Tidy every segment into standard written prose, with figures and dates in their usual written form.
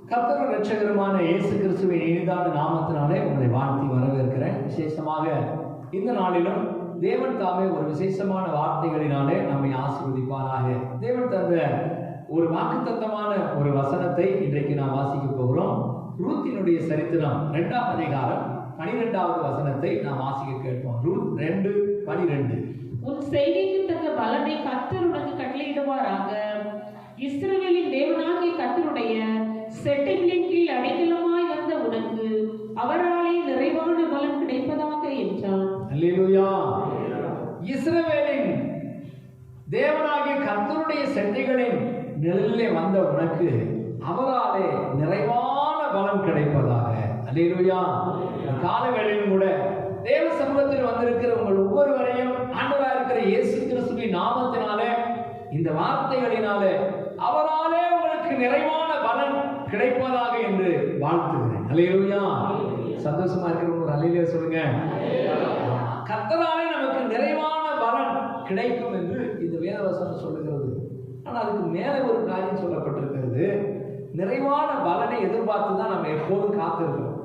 கர்த்தரும் இரட்சகருமான இயேசு கிறிஸ்துவின் இனிதான நாமத்தினாலே உங்களை வாழ்த்தி வரவேற்கிறேன். விசேஷமாக இந்த நாளிலும் தேவன் தாமே ஒரு விசேஷமான வார்த்தைகளினாலே நம்மை ஆசீர்வதிப்பாராக. தேவன் தந்த ஒரு வாக்குத்தத்தமான ஒரு வசனத்தை இன்றைக்கு நாம் வாசிக்க போகிறோம். ரூத்தினுடைய சரித்திரம் 2ஆம் அதிகாரம் 12வது வசனத்தை நாம் வாசிக்க கேட்போம். ரூத் 2:12. உன் செய்கைக்கு தக்க பலனை கர்த்தர் உனக்கு கட்டளையிடுவாராக. இஸ்ரவேலின் தேவனாகிய கர்த்தருடைய செட்டைகளின் கீழ் அடைக்கலமாய் வந்த உனக்கு அவராலே நிறைவான பலன் கிடைப்பதாக என்றான். அல்லேலூயா. இஸ்ரவேலின் தேவனாகிய கர்த்தருடைய செட்டைகளின் நிழலிலே வந்த உனக்கு அவராலே நிறைவான பலன் கிடைப்பதாக. அல்லேலூயா. காலவேளையிலும் கூட தேவ சமூகத்தில் வந்திருக்கிற உங்கள் ஒவ்வொருவரையும் ஆண்டவராக இருக்கிற இயேசு கிறிஸ்துவின் நாமத்தினாலே இந்த வார்த்தைகளினாலே அவராலே உங்களுக்கு நிறைவான பலன் கிடைப்பதாக என்று வாழ்த்துகிறேன். அல்லேலூயா. சந்தோஷமா இருக்கிறவங்க ஒரு அல்லேலூயா சொல்லுங்க. கர்த்தராலே நமக்கு நிறைவான பலன் கிடைக்கும் என்று இந்த வேதவசனம் சொல்லுகிறது. ஆனால் அதுக்கு மேலே ஒரு காரியம் சொல்லப்பட்டிருக்கிறது. நிறைவான பலனை எதிர்பார்த்து தான் நம்ம எப்போதும் காத்திருக்கிறோம்.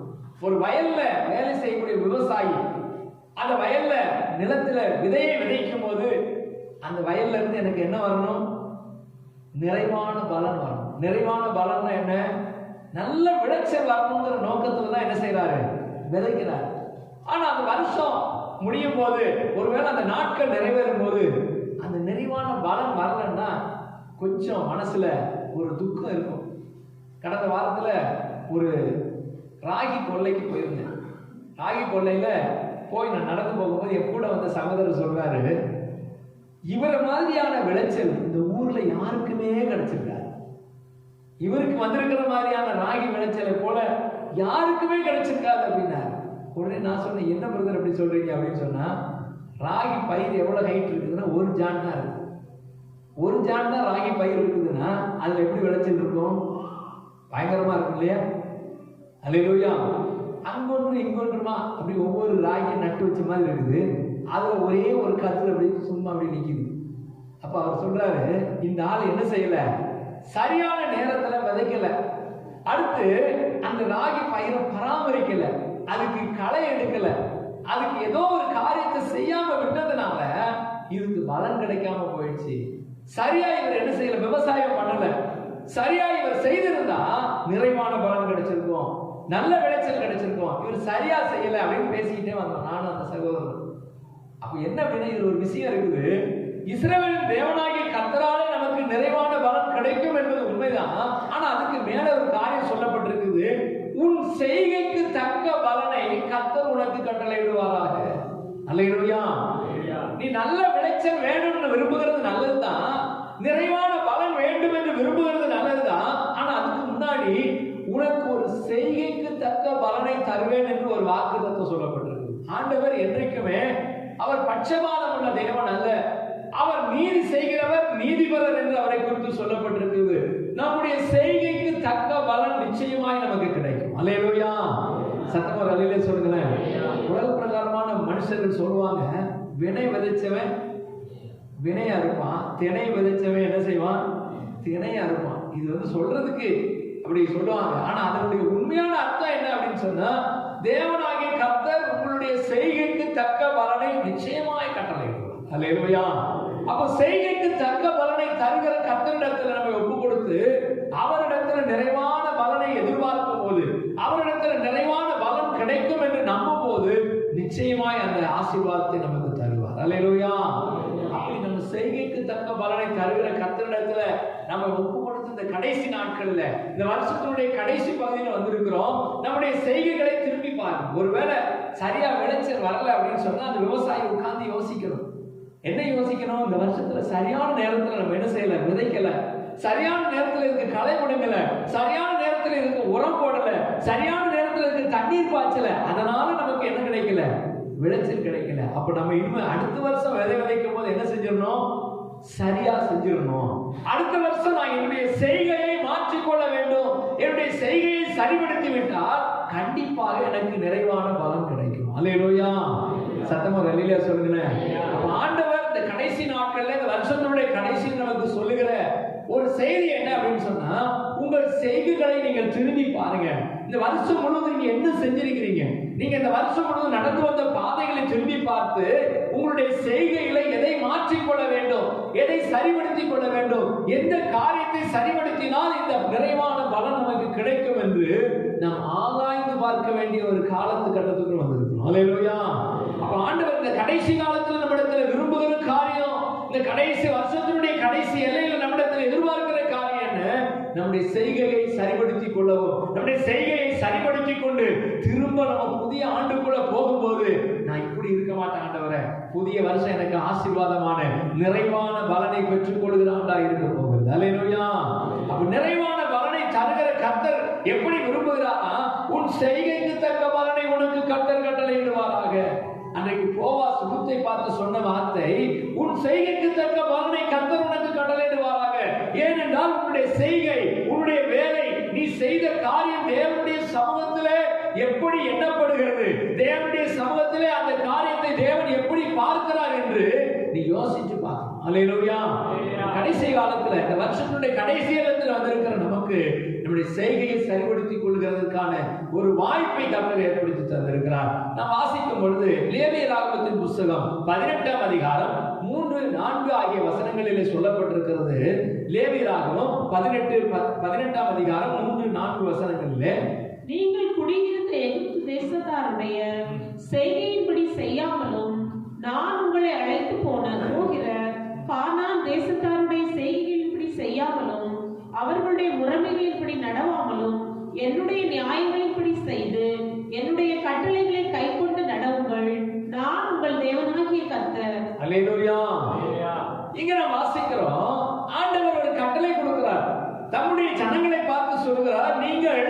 ஒரு வயல்ல வேலை செய்யக்கூடிய விவசாயி அந்த வயல்ல நிலத்துல விதையை விதைக்கும் போது அந்த வயல்ல இருந்து எனக்கு என்ன வரணும்? நிறைவான பலன் வரணும். நிறைவான பலன் என்ன? நல்ல விளைச்சல் வரணுங்கிற நோக்கத்துல தான் என்ன செய்யறாரு? விதைக்கிறாரு. ஆனா அந்த வருஷம் முடியும் போது, ஒருவேளை அந்த நாட்கள் நிறைவேறும் போது அந்த நிறைவான பலன் வரலன்னா கொஞ்சம் மனசுல ஒரு துக்கம் இருக்கும். கடந்த வாரத்துல ஒரு ராகி கொள்ளைக்கு போயிருந்தேன். ராகி கொள்ளையில போய் நான் நடந்து போகும்போது என் கூட வந்த சகோதரர் சொல்றாரு, இவரை மாதிரியான விளைச்சல் இந்த ஊர்ல யாருக்குமே கிடைச்சிருக்காரு. இவருக்கு வந்திருக்கிற மாதிரியான ராகி விளைச்சலை போல யாருக்குமே கிடைச்சிருக்காது அப்படின்னாரு. உடனே நான் சொன்னேன், என்ன பிரதர் அப்படி சொல்றீங்க அப்படின்னு சொன்னா, ராகி பயிர் எவ்வளவு ஹைட் இருக்குதுன்னா ஒரு ஜான் தான் இருக்கு. ஒரு ஜான் தான் ராகி பயிர் இருக்குதுன்னா அதுல எப்படி விளைச்சல் இருக்கும்? பயங்கரமா இருக்கும் இல்லையா? அல்லேலூயா. அங்கொன்று இங்கொன்றுமா அப்படி ஒவ்வொரு ராகி நட்டு வச்ச மாதிரி இருக்குது. அதுல ஒரே ஒரு கத்துல அப்படி சும்மா அப்படி நிக்குது. அப்ப அவர் சொல்றாரு, இந்த ஆள் என்ன செய்யல? சரியான நேரத்துல விதைக்கல. அடுத்து அந்த ராகி பயிரை பராமரிக்கல, அதுக்கு களை எடுக்கல, அதுக்கு ஏதோ ஒரு காரியத்தை செய்யாம விட்டதுனால இதுக்கு பலன் கிடைக்காம போயிடுச்சு. சரியா இவர் என்ன செய்யல? விவசாயம் பண்ணல. சரியா இவர் செய்திருந்தா நிறைவான பலன் கிடைச்சிருக்கும், நல்ல விளைச்சல் கிடைச்சிருக்கும். இவர் சரியா செய்யல அப்படின்னு பேசிக்கிட்டே வந்தோம் நானும் அந்த சகோதரர். அப்ப என்ன அப்படின்னா, இது ஒரு விஷயம் இருக்குது. இஸ்ரவேலின் தேவனாகிய கர்த்தராலே நமக்கு நிறைவான பலன் கிடைக்கும் என்பது உண்மைதான். ஆனா அதுக்கு மேல ஒரு காரியம் சொல்லப்பட்டிருக்குது. உன் செய்கைக்கு தக்க பலனை கர்த்தர் உனக்கு கட்டளையிடுவாராக. அல்லேலூயா. நீ நல்ல விளைச்சல் வேணும்னு விரும்புகிறது நல்லதுதான், நிறைவான பலன் வேண்டும் என்று விரும்புகிறது நல்லதுதான். ஆனா அதுக்கு முன்னாடி உனக்கு ஒரு செய்கைக்கு தக்க பலனை தருவேன் என்று ஒரு வாக்குத்தத்தம் சொல்லப்பட்டிருக்கு. ஆண்டவர் என்றைக்குமே அவர் பட்சபாதம் உள்ள தேவன் அல்ல. அவர் நீதி செய்கிறவர், நீதிபரர் என்று அவரை குறித்து சொல்லப்பட்டிருக்கிறது. நம்முடைய செய்கைக்கு தக்க பலன் நிச்சயமாய் நமக்கு கிடைக்கும். அல்லேலூயா. சத்தமா ஒரு அல்லேலூயா சொல்லுங்களேன். உலக பிரகாரமான மனுஷர்கள் சொல்லுவாங்க, வினை விதைச்சவன் வினையா இருப்பான், திணை விதைச்சவன் என்ன செய்வான்? திணையா இருப்பான். இது சொல்றதுக்கு அப்படி சொல்லுவாங்க. ஆனா அதனுடைய உண்மையான அர்த்தம் என்ன அப்படின்னு சொன்னா, தேவனாகிய கர்த்தர் உங்களுடைய செய்கைக்கு தக்க பலனை நிச்சயமாய் கட்டளையிடுவார். அல்லேலூயா. அப்ப செய்கைக்கு தக்க பலனை தருகிற கர்த்தரிடத்துல நம்ம ஒப்பு கொடுத்து அவரிடத்துல நிறைவான பலனை எதிர்பார்க்கும் போது, அவரிடத்துல நிறைவான பலன் கிடைக்கும் என்று நம்பும் போது நிச்சயமாய் அந்த ஆசீர்வாதத்தை நமக்கு தருவார். அல்லேலூயா. அப்படி நம்ம செய்கைக்கு தக்க பலனை தருகிற கர்த்தரிடத்துல நம்ம ஒப்பு கொடுத்து இந்த கடைசி நாட்கள்ல, இந்த வருஷத்தினுடைய கடைசி பகுதியில் வந்திருக்கிறோம். நம்முடைய செய்கைகளை திரும்பி பாருங்க. ஒருவேளை சரியா விளைச்சல் வரல அப்படின்னு சொன்னா அந்த விவசாயி உட்கார்ந்து யோசிக்கணும். என்ன யோசிக்கணும்? இந்த வருஷத்துல சரியான நேரத்துல நம்ம என்ன செய்யல? விதைக்கல. சரியான நேரத்துல இதுக்கு களை முடுங்கல, சரியான நேரத்துல இதுக்கு உரம் போடல, சரியான நேரத்துல இதுக்கு தண்ணீர் பாய்ச்சல, அதனால நமக்கு என்ன கிடைக்கல? விளைச்சல் கிடைக்கல. அப்ப நம்ம இனிமே அடுத்த வருஷம் விதைக்கும் போது என்ன செஞ்சிடணும்? சரியா செஞ்சிடணும். அடுத்த வருஷம் நான் என்னுடைய செய்கையை மாற்றிக்கொள்ள வேண்டும். என்னுடைய செய்கையை சரிபடுத்தி விட்டால் கண்டிப்பாக எனக்கு நிறைவான பலன் கிடைக்கும். அல்லேலூயா. சத்தமா ஒரு அல்லேலூயா சொல்லுங்களேன். ஆண்டவர் இந்த கடைசி நாட்கள்ல, இந்த வருஷத்தினுடைய கடைசி நமக்கு சொல்லுகிற ஒரு செய்தி என்ன அப்படின்னு சொன்னா, உங்கள் செய்கைகளை நீங்கள் திரும்பி பாருங்க. இந்த வருஷம் முழுவதும் நீங்க என்ன செஞ்சிருக்கிறீங்க? நீங்க இந்த வருஷம் முழுவதும் நடந்து வந்த பாதைகளை திரும்பி பார்த்து உங்களுடைய செய்கைகளை எதை மாற்றிக்கொள்ள வேண்டும், எதை சரிபடுத்திக் கொள்ள வேண்டும், எந்த காரியத்தை சரிபடுத்தினால் இந்த நிறைவான பலன் நமக்கு கிடைக்கும் என்று நாம் ஆராய்ந்து பார்க்க வேண்டிய ஒரு காலத்துக்கு வந்திருக்கிறோம். அல்லேலூயா. அப்ப ஆண்டவர் இந்த கடைசி காலத்துல நம்மிடத்துல விரும்புகிற காரியம், இந்த கடைசி வருஷத்தினுடைய கடைசி எல்லையில நம்மிடத்துல எதிர்பார்க்கிற காரியம் என்ன? நம்முடைய செய்கையை சரிபடுத்திக் கொள்ளவும், நம்முடைய செய்கையை சரிபடுத்திக் கொண்டு திரும்ப நம்ம புதிய ஆண்டுக்குள்ள போகும்போது நான் இப்படி இருக்க மாட்டேன் ஆண்டவரே, புதிய வருஷம் எனக்கு ஆசீர்வாதமான நிறைவான பலனை பெற்றுக் கொள்கிற ஆண்டா இருக்க போகுது. அல்லேலூயா. அப்ப நிறைவான பலனை தருகிற கர்த்தர் எப்படி விரும்புகிறாரா? உன் செய்கைக்கு தக்க பலனை உனக்கு கர்த்தர் கட்டளையிடுவாராக. அன்றைக்கு போவாஸ் ரூத்தை பார்த்து சொன்ன வார்த்தை, உன் செய்கைக்கு தக்க பலனை கர்த்தர் உனக்கு கட்டளையிடுவாராக. ஏனென்றால் உன்னுடைய செய்கை, உன்னுடைய வேலை, நீ செய்த காரியம் தேவனுடைய சமூகத்திலே எப்படி எண்ணப்படுகிறது, தேவனுடைய சமூகத்திலே அந்த காரியத்தை தேவன் எப்படி பார்க்கிறார் என்று நீ யோசிச்சு பார்க்கணும். அல்லேலூயா. கடைசி காலத்துல, இந்த வருஷத்துடைய கடைசி காலத்துல வந்திருக்கிற நமக்கு நம்முடைய செய்கையை சரிபடுத்திக் கொள்கிறதுக்கான ஒரு வாய்ப்பை கர்த்தர் ஏற்படுத்தி தந்திருக்கிறார். நாம் வாசிக்கும் பொழுது லேவியராகமத்தின் புத்தகம் 18ஆம் அதிகாரம் 3-4 ஆகிய வசனங்களிலே சொல்லப்பட்டிருக்கிறது. லேவியராகமம் 18ஆம் அதிகாரம் 3-4 வசனங்களிலே, நீங்கள் குடியிருந்த எகிப்து தேசத்தாருடைய செய்கையின்படி செய்யாமலும், நான் உங்களை அழைத்து போகிற கானான் தேசத்தாருடைய செய்கையின்படி செய்யாமலும், அவர்களுடைய முறைமைகளின்படி நடவாமலும், என்னுடைய நியாயங்களின்படி செய்து என்னுடைய கட்டளைகளை கைக்கொண்டு நடவுங்கள். நான் உங்கள் தேவனாகிய கர்த்தர். அல்லேலூயா. இங்க நாம் வாசிக்கிறோம், ஆண்டவர் ஒரு கட்டளை கொடுக்கிறார். தம்முடைய ஜனங்களை பார்த்து சொல்கிறார், நீங்கள்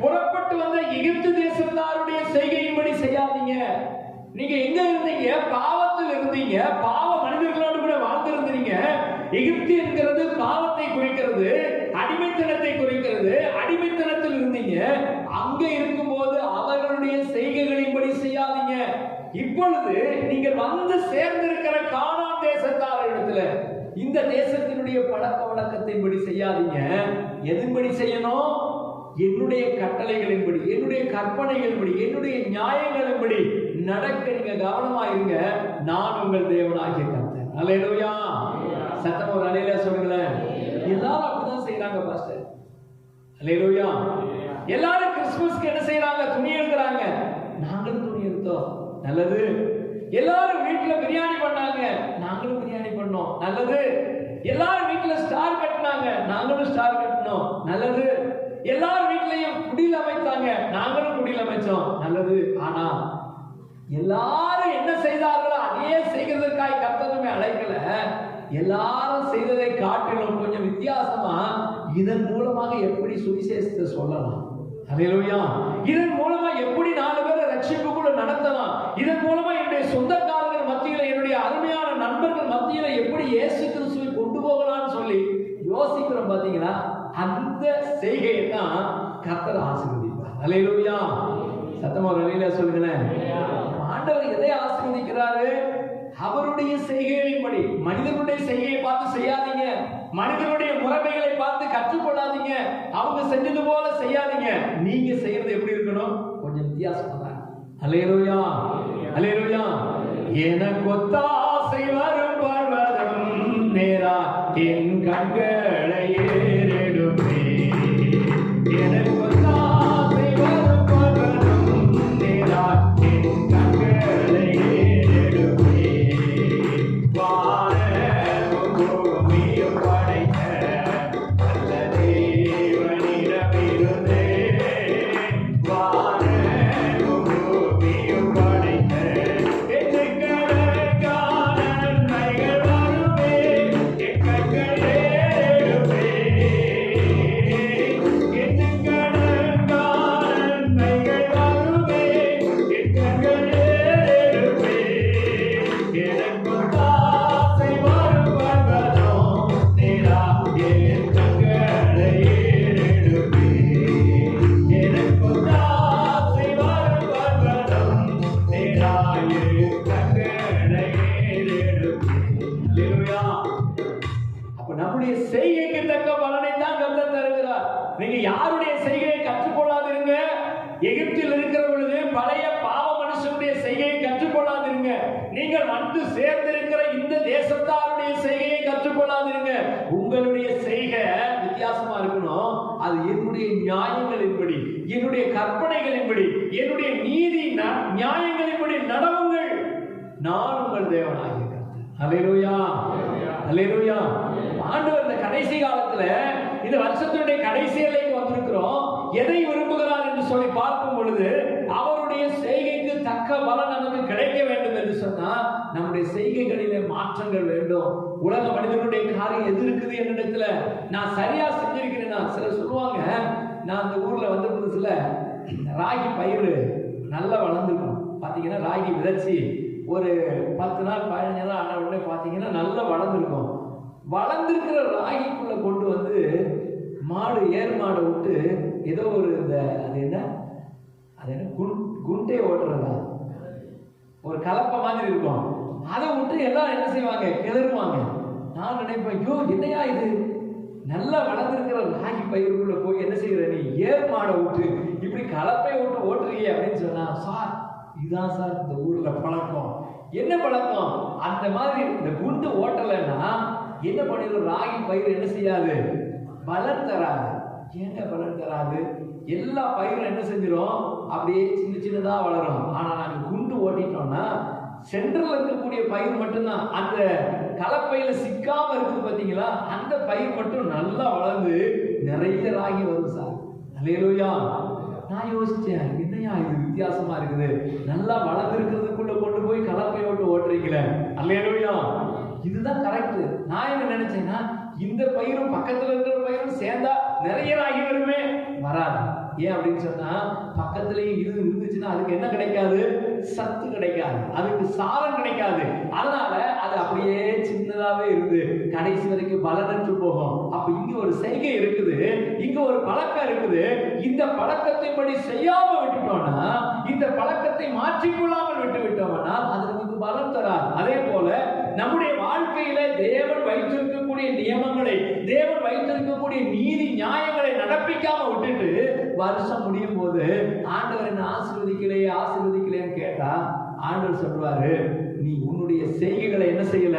புறப்பட்டு வந்த எகிப்து தேசத்தாருடைய செய்கையின்படி செய்யாதீங்க. நீங்க எங்க இருந்தீங்க? பாவத்தில் இருந்தீங்க. பாவ மனிதர்களோடு கூட வாழ்ந்திருந்தீங்க. எகிப்து என்கிறது பாவத்தை குறிக்கிறது, அடிமைத்தனத்தை குறிக்கிறது. அடிமைத்தனத்தில் இருந்தீங்க. அங்க இருக்கும்போது அவர்களுடைய செய்கைகளின்படி செய்யாதீங்க. இப்பொழுது நீங்கள் வந்து சேர்ந்திருக்கிற கானான் தேசத்தார் இடத்துல இந்த தேசத்தினுடைய பழக்க வழக்கத்தின்படி செய்யாதீங்க. எதன்படி செய்யணும்? என்னுடைய கட்டளைகளின்படி, என்னுடைய கற்பனைகளின்படி, என்னுடைய நியாயங்களின்படி நடக்க நீங்க கவனமா இருங்க. நான் உங்கள் தேவனாகிய கர்த்தர். அல்லேலூயா. சத்தம் ஒரு அல்லேலூயா சொல்லுங்களேன். எல்லாரும் அப்படிதான் செய்யறாங்க பாஸ்டர். அல்லேலூயா. எல்லாரும் கிறிஸ்துமஸ்க்கு என்ன செய்யறாங்க? துணி எடுக்கிறாங்க. நாங்களும் துணி எடுத்தோம். நல்லது. எல்லாரும் வீட்டுல பிரியாணி பண்ணாங்க. நாங்களும் பிரியாணி பண்ணோம். நல்லது. எல்லாரும் வீட்டுல ஸ்டார் கட்டினாங்க. நாங்களும் ஸ்டார் கட்டினோம். நல்லது. எல்லாரும் வீட்லயும் குடில் அமைத்தாங்க. நாங்களும் குடில் அமைச்சோம். நல்லது. ஆனா எல்லாரும் என்ன செய்தார்களோ அதையே செய்கிறதற்காக கர்த்தர் நம்மை அழைக்கல. எல்லாரும் செய்ததை காட்டிலும் கொஞ்சம் வித்தியாசமா இதன் மூலமாக எப்படி சுவிசேஷத்தை சொல்லலாம். அல்லேலூயா. இதன் மூலமா எப்படி 4 பேரை ரட்சிப்புக்குள்ள நடத்தலாம். இதன் மூலமா என்னுடைய சொந்தக்காரர்கள் மத்தியில, என்னுடைய அருமையான நண்பர்கள் மத்தியில எப்படி இயேசு கிறிஸ்துவை கொண்டு போகலாம்னு சொல்லி யோசிக்கிறோம். பாத்தீங்களா? அந்த செய்கையை தான் கர்த்தர் ஆசீர்வதிப்பார். அல்லேலூயா. சத்தமா ஒரு அல்லேலூயா சொல்லுங்களேன். ஆண்டவர் எதை ஆசீர்வதிக்கிறாரு? அவருடைய செய்கைகளின்படி. மனிதனுடைய செய்கையை பார்த்து செய்யாதீங்க. மனிதனுடைய முறைமைகளை பார்த்து கற்றுக்கொள்ளாதீங்க. அவங்க செஞ்சது போல செய்யாதீங்க. நீங்க செய்யறது எப்படி இருக்கணும்? கொஞ்சம் வித்தியாசமா தான். அல்லேலூயா. அல்லேலூயா. எனக்கு ஒத்தாசை வரும் பர்வதம் நேரா என் கண்களை ஏறெடுப்பே. எனக்கு ஒத்தாசை வரும் பர்வதம் நேரா என் கண்களை ஏறெடுப்பே. வானமும் பூமியும் படைத்த நல்ல தேவனிடமிருந்தே, வானமும் பூமியும் படைத்த எண்ணுக்கணக்கான சேர்ந்திருக்கிற இந்த தேசத்தாருடைய செய்கையை கற்றுக்கொள்ளாதீங்க. உங்களுடைய செய்கை வித்தியாசமா இருக்கணும். அது என்னுடைய நியாயங்களின்படி, என்னுடைய கற்பனைகளின்படி, என்னுடைய நீதி நியாயங்களின்படி நடவுங்கள். நான் உங்கள் தேவனாகிய கர்த்தர். அல்லேலூயா, அல்லேலூயா. ஆண்டவர் இந்த கடைசி காலத்துல, இந்த வருஷத்தினுடைய கடைசி எல்லைக்கு வந்திருக்கிறோம். எதை விரும்புகிறார் என்று சொல்லி பார்க்கும் பொழுது, அவருடைய செய்கைக்கு தக்க பலன் நமக்கு கிடைக்க வேண்டும் என்று சொன்னா நம்முடைய செய்கைகளிலே மாற்றங்கள் வேண்டும். உலக மனிதனுடைய காரியம் எது இருக்குது என்னிடத்துல, நான் சரியா செஞ்சிருக்கிறேன்னா. சிலர் சொல்லுவாங்க, நான் அந்த ஊர்ல வந்த புதுசுல ராகி பயிர் நல்லா வளர்ந்துருக்கும். பாத்தீங்கன்னா ராகி விதைச்சி ஒரு 10 நாள் 15 நாள் ஆன உடனே பாத்தீங்கன்னா நல்லா வளர்ந்துருக்கும். வளர்ந்துருக்கிற ராகிக்குள்ள கொண்டு வந்து ஏர் மாடை விட்டு ஏதோ ஒரு அது என்ன குண்டை ஓட்டுறதா, ஒரு கலப்பை மாதிரி இருக்கும். அதை விட்டு எல்லாம் என்ன செய்வாங்க, கிளறுவாங்க. நான் நினைப்பேன், ஐயோ என்னையா இது, நல்லா வளர்ந்துருக்கிற ராகி பயிருக்குள்ள போய் என்ன செய்யற நீ, ஏர் மாடை விட்டு இப்படி கலப்பை விட்டு ஓட்டுறீங்க அப்படின்னு சொன்னா, சார் இதுதான் சார் இந்த ஊர்ல பழக்கம். என்ன பழக்கம்? அந்த மாதிரி இந்த குண்டு ஓட்டலைன்னா என்ன பண்ணிடும், ராகி பயிர் என்ன செய்யாது, பலன் தராது. ஏங்க பலன் தராது? எல்லா பயிரும் என்ன செஞ்சிடும், அப்படியே சின்ன சின்னதா வளரும். ஆனா நாங்க குண்டு ஓட்டிட்டோம்னா சென்ட்ரல் இருக்கக்கூடிய பயிர் மட்டும்தான், அந்த கலப்பையில சிக்காம இருக்கு பாத்தீங்களா, அந்த பயிர் மட்டும் நல்லா வளர்ந்து நிறைய ராகி வரும் சார். அல்லேலூயா. நான் யோசிச்சேன், என்னையா இது வித்தியாசமா இருக்குது, நல்லா வளர்ந்துருக்கிறதுக்குள்ள கொண்டு போய் கலப்பை ஓட்டு ஓட்டுறீங்களே. அல்லேலூயா. இதுதான் கரெக்ட். நான் என்ன நினைச்சேன்னா, இந்த பயிரும் பக்கத்துல இருக்கிற பயிரும் சேர்ந்தா நிறைய ராகி வருமே, வராது. ஏன் அப்படின்னு சொன்னா, பக்கத்திலேயே இது இருந்துச்சுன்னா அதுக்கு என்ன கிடைக்காது, சத்து கிடைக்காது, அதுக்கு சாரம் கிடைக்காது. அதனால அது அப்படியே சின்னதாவே இருந்து கடைசி வரைக்கும் பலனற்று போகும். அப்ப இங்க ஒரு செய்கை இருக்குது, இங்க ஒரு பழக்கம் இருக்குது. இந்த பழக்கத்தை படி செய்யாம விட்டுட்டோம்னா, இந்த பழக்கத்தை மாற்றிக்கொள்ளாமல் விட்டு விட்டோம்னா அது நமக்கு பலன் தராது. அதே போல நம்முடைய வாழ்க்கையில தேவன் வைத்திருக்கக்கூடிய நியமங்களை, தேவன் வைத்திருக்கக்கூடிய நீதி நியாயங்களை நடப்பிக்காம விட்டுட்டு வருஷம் முடியும் போது ஆண்டவர் என்ன ஆசீர்வதிக்கலையேன்னு கேட்டா, ஆண்டவர் சொல்றாரு, நீ உன்னுடைய செய்கைகளை என்ன செய்யல,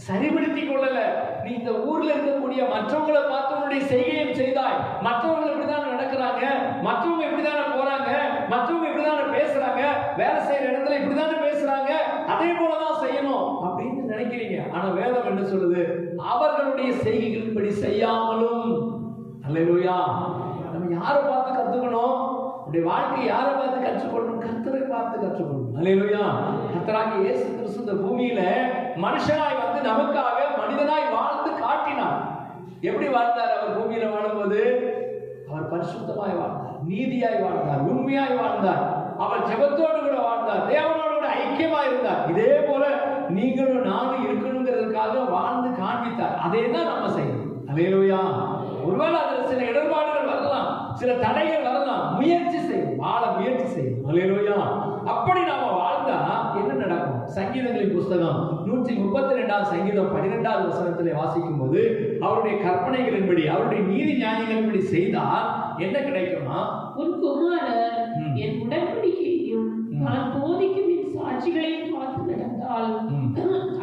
சரிபடுத்தி கொள்ளல. நீ இந்த ஊர்ல இருக்கக்கூடிய மற்றவங்களை பார்த்து உன்னுடைய செய்கையும் செய்தாய். மற்றவங்க இப்படிதான் நடக்கிறாங்க, மற்றவங்க இப்படிதானே போறாங்க, மற்றவங்க இப்படிதானே பேசுறாங்க, வேலை செய்யற இடத்துல இப்படிதானே பேசுறாங்க, அதே போலதான் செய்யணும் அப்படின்னு நினைக்கிறீங்க. ஆனா வேதம் என்ன சொல்லுது, அவர்களுடைய செய்கைகளின்படி செய்யாமலும். அல்லேலூயா. நம்ம யாரை பார்த்து கத்துக்கணும், நம்முடைய வாழ்க்கை யாரை பார்த்து கற்றுக்கொள்ளணும், கர்த்தரை பார்த்து கற்றுக்கொள்ளணும். அல்லேலூயா. கர்த்தராகிய இயேசு கிறிஸ்து இந்த பூமியில மனுஷனாய் வந்து நமக்காக மனிதனாய் வாழ்ந்து காட்டினார். எப்படி வாழ்ந்தார்? அவர் பூமியில வாழும்போது அவர் பரிசுத்தமாய் வாழ்ந்தார், நீதியாய் வாழ்ந்தார், உண்மையாய் வாழ்ந்தார். அவர் ஜெபத்தோடு கூட வாழ்ந்தார், தேவனோடு கூட ஐக்கியமா இருந்தார். இதே போல நீங்களும் நானும் இருக்கணுங்கிறதுக்காக வாழ்ந்து காண்பித்தார். அதே தான் நம்ம செய்யணும். அல்லேலூயா. ஒருவேளை அதில் சில இடர்பாடுகள் வரலாம், சில தடைகள் வரலாம், முயற்சி செய்யும், வாழ முயற்சி செய்யும். அல்லேலூயா. அப்படி நாம வாழ்ந்தா என்ன நடக்கும்? சங்கீதங்களின் புஸ்தகம் 132 சங்கீதம் 12 வசனத்திலே வாசிக்கும் போது, அவருடைய கற்பனைகளின்படி, அவருடைய நீதி நியாயங்களின்படி செய்தால் என்ன கிடைக்குமா? உன் குமாரர் என் உடன்படிக்கையையும் நான் போதிக்கும் என் சாட்சிகளையும் காத்து நடந்தால்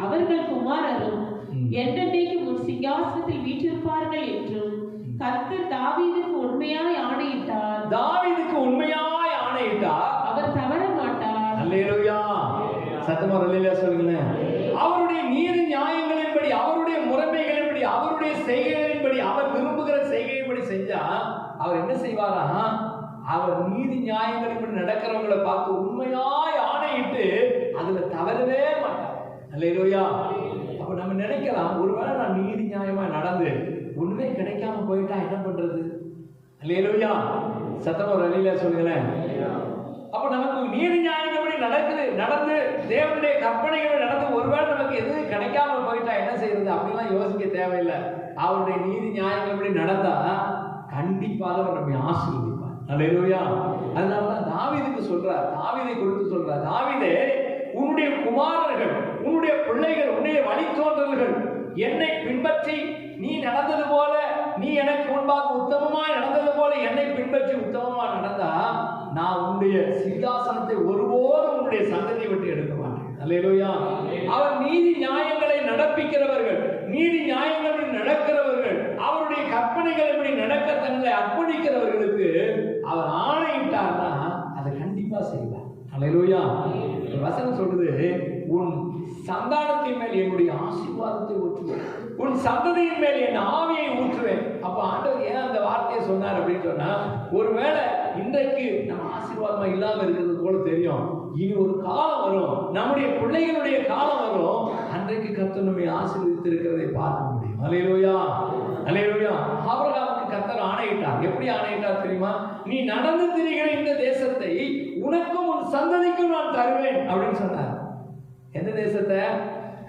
அவர்கள் குமாரரும் என்றென்றைக்கு உன் சிங்காசனத்தில் வீற்றிருப்பார்கள் என்றும் கர்த்தர் தாவீதுக்கு உண்மையாய் ஆணையிட்டார். தாவீதுக்கு உண்மையாய் ஆணையிட்டார், அவர் தவற மாட்டார். அல்லேலூயா. சத்தமா அல்லேலூயா சொல்லுங்களேன். அவருடைய நீதி நியாயங்களின்படி, அவருடைய முறைமைகளின்படி, அவருடைய செய்கைகளின்படி, அவர் விரும்புகிற செய்கையின்படி செஞ்சா அவர் என்ன செய்வாரா? அவர் நீதி நியாயங்களின்படி நடக்கிறவங்களை பார்த்து உண்மையாய் ஆணையிட்டு அதுல தவறவே மாட்டார். அல்லேலூயா. அப்ப நம்ம நினைக்கலாம், ஒருவேளை நான் நீதி நியாயமா நடந்து ஒண்ணுமே கிடைக்காம போயிட்டா என்ன பண்றது? அல்லேலூயா. சத்தமா ஒரு அல்லேலூயா சொல்லுங்களேன். அப்ப நமக்கு நீதி நியாயப்படி நடந்து தேவனுடைய கற்பனைகளை நடந்து ஒருவேளை நமக்கு எது கிடைக்காம போயிட்டா என்ன செய்யறது அப்படிலாம் யோசிக்க தேவையில்லை. அவருடைய நீதி நியாயப்படி நடந்தா கண்டிப்பாக அவர் நம்மை ஆசீர்வதிப்பார். அல்லேலூயா. அதனாலதான் தாவீதுக்கு சொல்றார், தாவீதை குறித்து சொல்றார், தாவீதே உன்னுடைய குமாரர்கள், உன்னுடைய பிள்ளைகள், உன்னுடைய வழித்தோன்றல்கள் என்னை பின்பற்றி நீ நடந்தது போல, நீ எனக்கு முன்பாக உத்தமமாய் நடந்தது போல என்னை பின்பற்றி உத்தமமா நடந்தா நான் உன்னுடைய சிங்காசனத்தை ஒருபோதும் உன்னுடைய சந்ததியை விட்டு எடுக்க மாட்டேன். அல்லேலூயா. அவர் நீதி நியாயங்களை நடப்பிக்கிறவர்கள், நீதி நியாயங்களை நடக்கிறவர்கள், அவருடைய கற்பனைகள் எப்படி நடக்க தங்களை அர்ப்பணிக்கிறவர்களுக்கு அவர் ஆணையிட்டார்னா அதை கண்டிப்பா செய்வார். அல்லேலூயா. வசனம் சொல்றது, உன் சந்தானத்தின் மேல் என்னுடைய ஆசீர்வாதத்தை ஊற்றுவேன், உன் சந்ததியின் மேல் என் ஆவியை ஊற்றுவேன். அப்ப ஆண்டவர் ஏன் அந்த வார்த்தையை சொன்னார் அப்படின்னு சொன்னா, ஒருவேளை இன்றைக்கு நம்ம ஆசீர்வாதமா இல்லாம இருக்கிறது போல தெரியும், இனி ஒரு காலம் வரும், நம்முடைய பிள்ளைகளுடைய காலம் வரும், அன்றைக்கு கர்த்தர் நம்மை ஆசீர்வதித்து இருக்கிறதை பார்க்க முடியும். அல்லேலூயா, அல்லேலூயா. ஆபிரகாமுக்கு கர்த்தர் ஆணையிட்டார். எப்படி ஆணையிட்டார் தெரியுமா? நீ நடந்து திரிகிற இந்த தேசத்தை உனக்கும் உன் சந்ததிக்கும் நான் தருவேன் அப்படின்னு சொன்னார். எந்த தேசத்தை?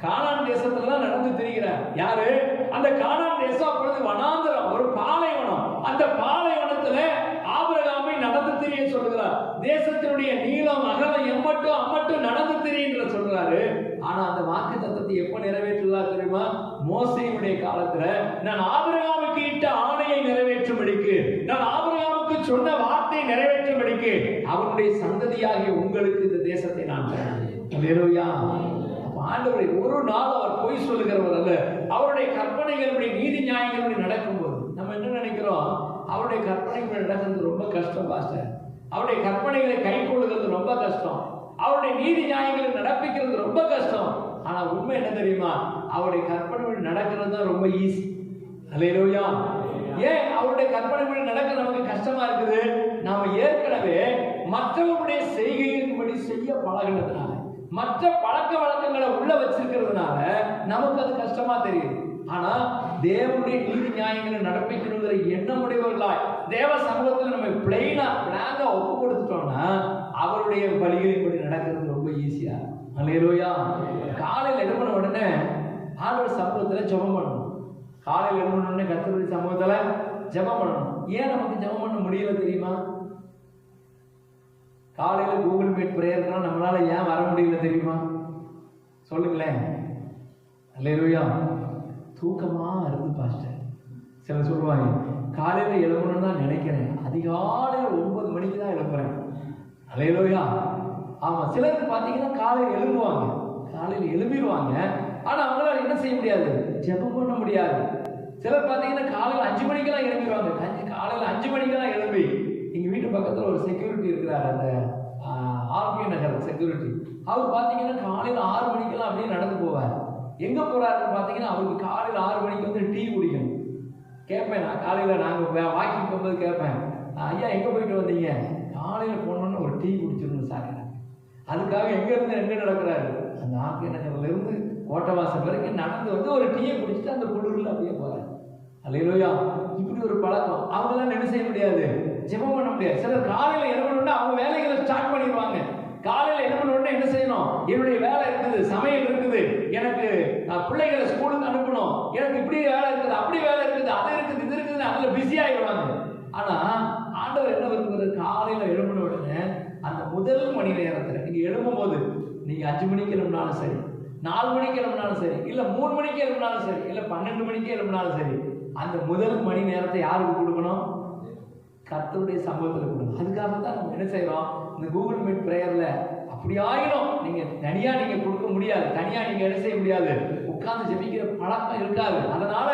கானான் தேசத்துல நடந்து திரிகிறார். யாரு? அந்த கானான் தேசம் அப்பொழுது வனாந்தரம், ஒரு பாலைவனம். அந்த பாலைவனத்துல ஆபிரகாமை நடந்து திரிய சொல்கிறார். தேசத்தினுடைய நீளம் அகலம் எம்மட்டும் அம்மட்டும் நடந்து திரின்ற சொல்றாரு. ஆனா அந்த வாக்கு தத்தத்தை எப்ப நிறைவேற்றுகிறார் தெரியுமா? மோசேயுடைய காலத்துல, நான் ஆபிரகாமுக்கு இட்ட ஆணையை நிறைவேற்றும்படிக்கு, நான் ஆபிரகாமுக்கு சொன்ன வார்த்தையை நிறைவேற்றும்படிக்கு அவனுடைய சந்ததியாகிய உங்களுக்கு இந்த தேசத்தை நான் தருவேன். அல்லேலூயா. ஆண்டவரை ஒரு நாள் அவர் பொய் சொல்லுகிறவர் அல்ல. அவருடைய கற்பனைகளுடைய நீதி நியாயங்களுடைய நடக்கும்போது நம்ம என்ன நினைக்கிறோம்? அவருடைய கற்பனைகள் நடக்கிறது ரொம்ப கஷ்டம் பாஸ்டர், அவருடைய கற்பனைகளை கை கொள்ளுகிறது ரொம்ப கஷ்டம், அவருடைய நீதி நியாயங்களை நடப்பிக்கிறது ரொம்ப கஷ்டம். ஆனா உண்மை என்ன தெரியுமா? அவருடைய கற்பனைகள் நடக்கிறது தான் ரொம்ப ஈஸி. அல்லேலூயா. ஏன் அவருடைய கற்பனைகள் நடக்க நமக்கு கஷ்டமா இருக்குது? நாம ஏற்கனவே மற்றவருடைய செய்கையின்படி செய்ய பழகினதுனால, மற்ற பழக்க வழக்கங்களை உள்ள வச்சிருக்கிறதுனால நமக்கு அது கஷ்டமா தெரியுது. ஆனா தேவனுடைய நீதி நியாயங்களை நடப்பிக்கணுங்கிற எண்ணமுடையவர்களாய் தேவ சமூகத்தில் நம்ம பிளாங்கா ஒப்பு கொடுத்துட்டோம்னா அவருடைய வழிகளின்படி நடக்கிறது ரொம்ப ஈஸியா. அல்லேலூயா. காலையில் எழுப்பின உடனே ஆண்டவர் சமூகத்துல ஜெபம் பண்ணணும். காலையில் எழுப்பின உடனே கர்த்தருடைய சமூகத்துல ஜெபம் பண்ணணும். ஏன் நமக்கு ஜெபம் பண்ண முடியல தெரியுமா? காலையில் கூகுள் மீட் பிரேயர்னா நம்மளால ஏன் வர முடியல தெரியுமா? சொல்லுங்களேன். அல்லேலூயா. தூக்கமா இருந்து பாஸ்டர். சிலர் சொல்லுவாங்க, காலையில் எழுப்பணும்னு தான் நினைக்கிறேன், அதிகாலையில் 9 மணிக்கு தான் எழுப்புறேன். அல்லேலூயா. ஆமா, சிலருக்கு பார்த்தீங்கன்னா காலையில் எழுப்புவாங்க, காலையில் எழுப்பிடுவாங்க, ஆனா அவங்களால என்ன செய்ய முடியாது? ஜெபம் பண்ண முடியாது. சிலர் பார்த்தீங்கன்னா காலையில் 5 மணிக்கெல்லாம் எழுப்பிடுவாங்க. காலையில் 5 மணிக்கெல்லாம் எழுப்பி, எங்க வீட்டு பக்கத்துல ஒரு செக்யூரிட்டி இருக்கிறார், அந்த ஆர்பி நகர் செக்யூரிட்டி. அவர் பார்த்தீங்கன்னா காலையில் 6 மணிக்கெல்லாம் அப்படியே நடந்து போவார். எங்க போறாருன்னு பார்த்தீங்கன்னா அவருக்கு காலையில் 6 மணிக்கு வந்து டீ குடிக்கணும். கேட்பேன், நான் காலையில் நாங்கள் வாக்கிங் போகும்போது கேட்பேன், ஐயா எங்க போயிட்டு வந்தீங்க? காலையில் போனோன்னு ஒரு டீ குடிச்சிடணும் சார். அதுக்காக எங்க இருந்து எங்க நடக்கிறாரு? அந்த ஆர்பி நகர்ல இருந்து கோட்டவாசல் வரைக்கும் நடந்து வந்து ஒரு டீயை குடிச்சிட்டு அந்த குளிரில் அப்படியே போறாரு. அல்லேலூயா. இப்படி ஒரு பழக்கம். அவங்களால என்ன செய்ய முடியாது? ஜெபம் பண்ண முடியாது. சிலர் காலையில் எழுப்பணும்னா அவங்க வேலைகளை ஸ்டார்ட் பண்ணிடுவாங்க. காலையில் எழுப்பணும்னா என்ன செய்யணும்? என்னுடைய வேலை இருக்குது, சமையல் இருக்குது, எனக்கு பிள்ளைகளை ஸ்கூலுக்கு அனுப்பணும், எனக்கு இப்படி வேலை இருக்குது, அப்படி வேலை இருக்குது, அது இருக்குது, இது இருக்குது, அதுல பிஸி ஆயிடுவாங்க. ஆனா ஆண்டவர் என்ன விரும்புகிறார்? காலையில் எழுப்பின உடனே அந்த முதல் மணி நேரத்தில் நீங்க எழுப்பும் போது, நீங்க 5 மணிக்கு எழுப்பினாலும் சரி, 4 மணிக்கு எழுப்பினாலும் சரி, இல்ல 3 மணிக்கு எழுப்பினாலும் சரி, இல்ல 12 மணிக்கு எழுப்பினாலும் சரி, அந்த முதல் மணி நேரத்தை யாருக்கு கொடுக்கணும்? கர்த்தருடைய சமூகத்தில் கொடுக்கணும். அதுக்காக தான் நம்ம என்ன செய்யறோம்? இந்த கூகுள் மீட் பிரேயர்ல அப்படி ஆயிடும். நீங்க தனியா நீங்க கொடுக்க முடியாது, தனியா நீங்க என்ன செய்ய முடியாது, உட்கார்ந்து ஜெபிக்கிற பழக்கம் இருக்காது. அதனால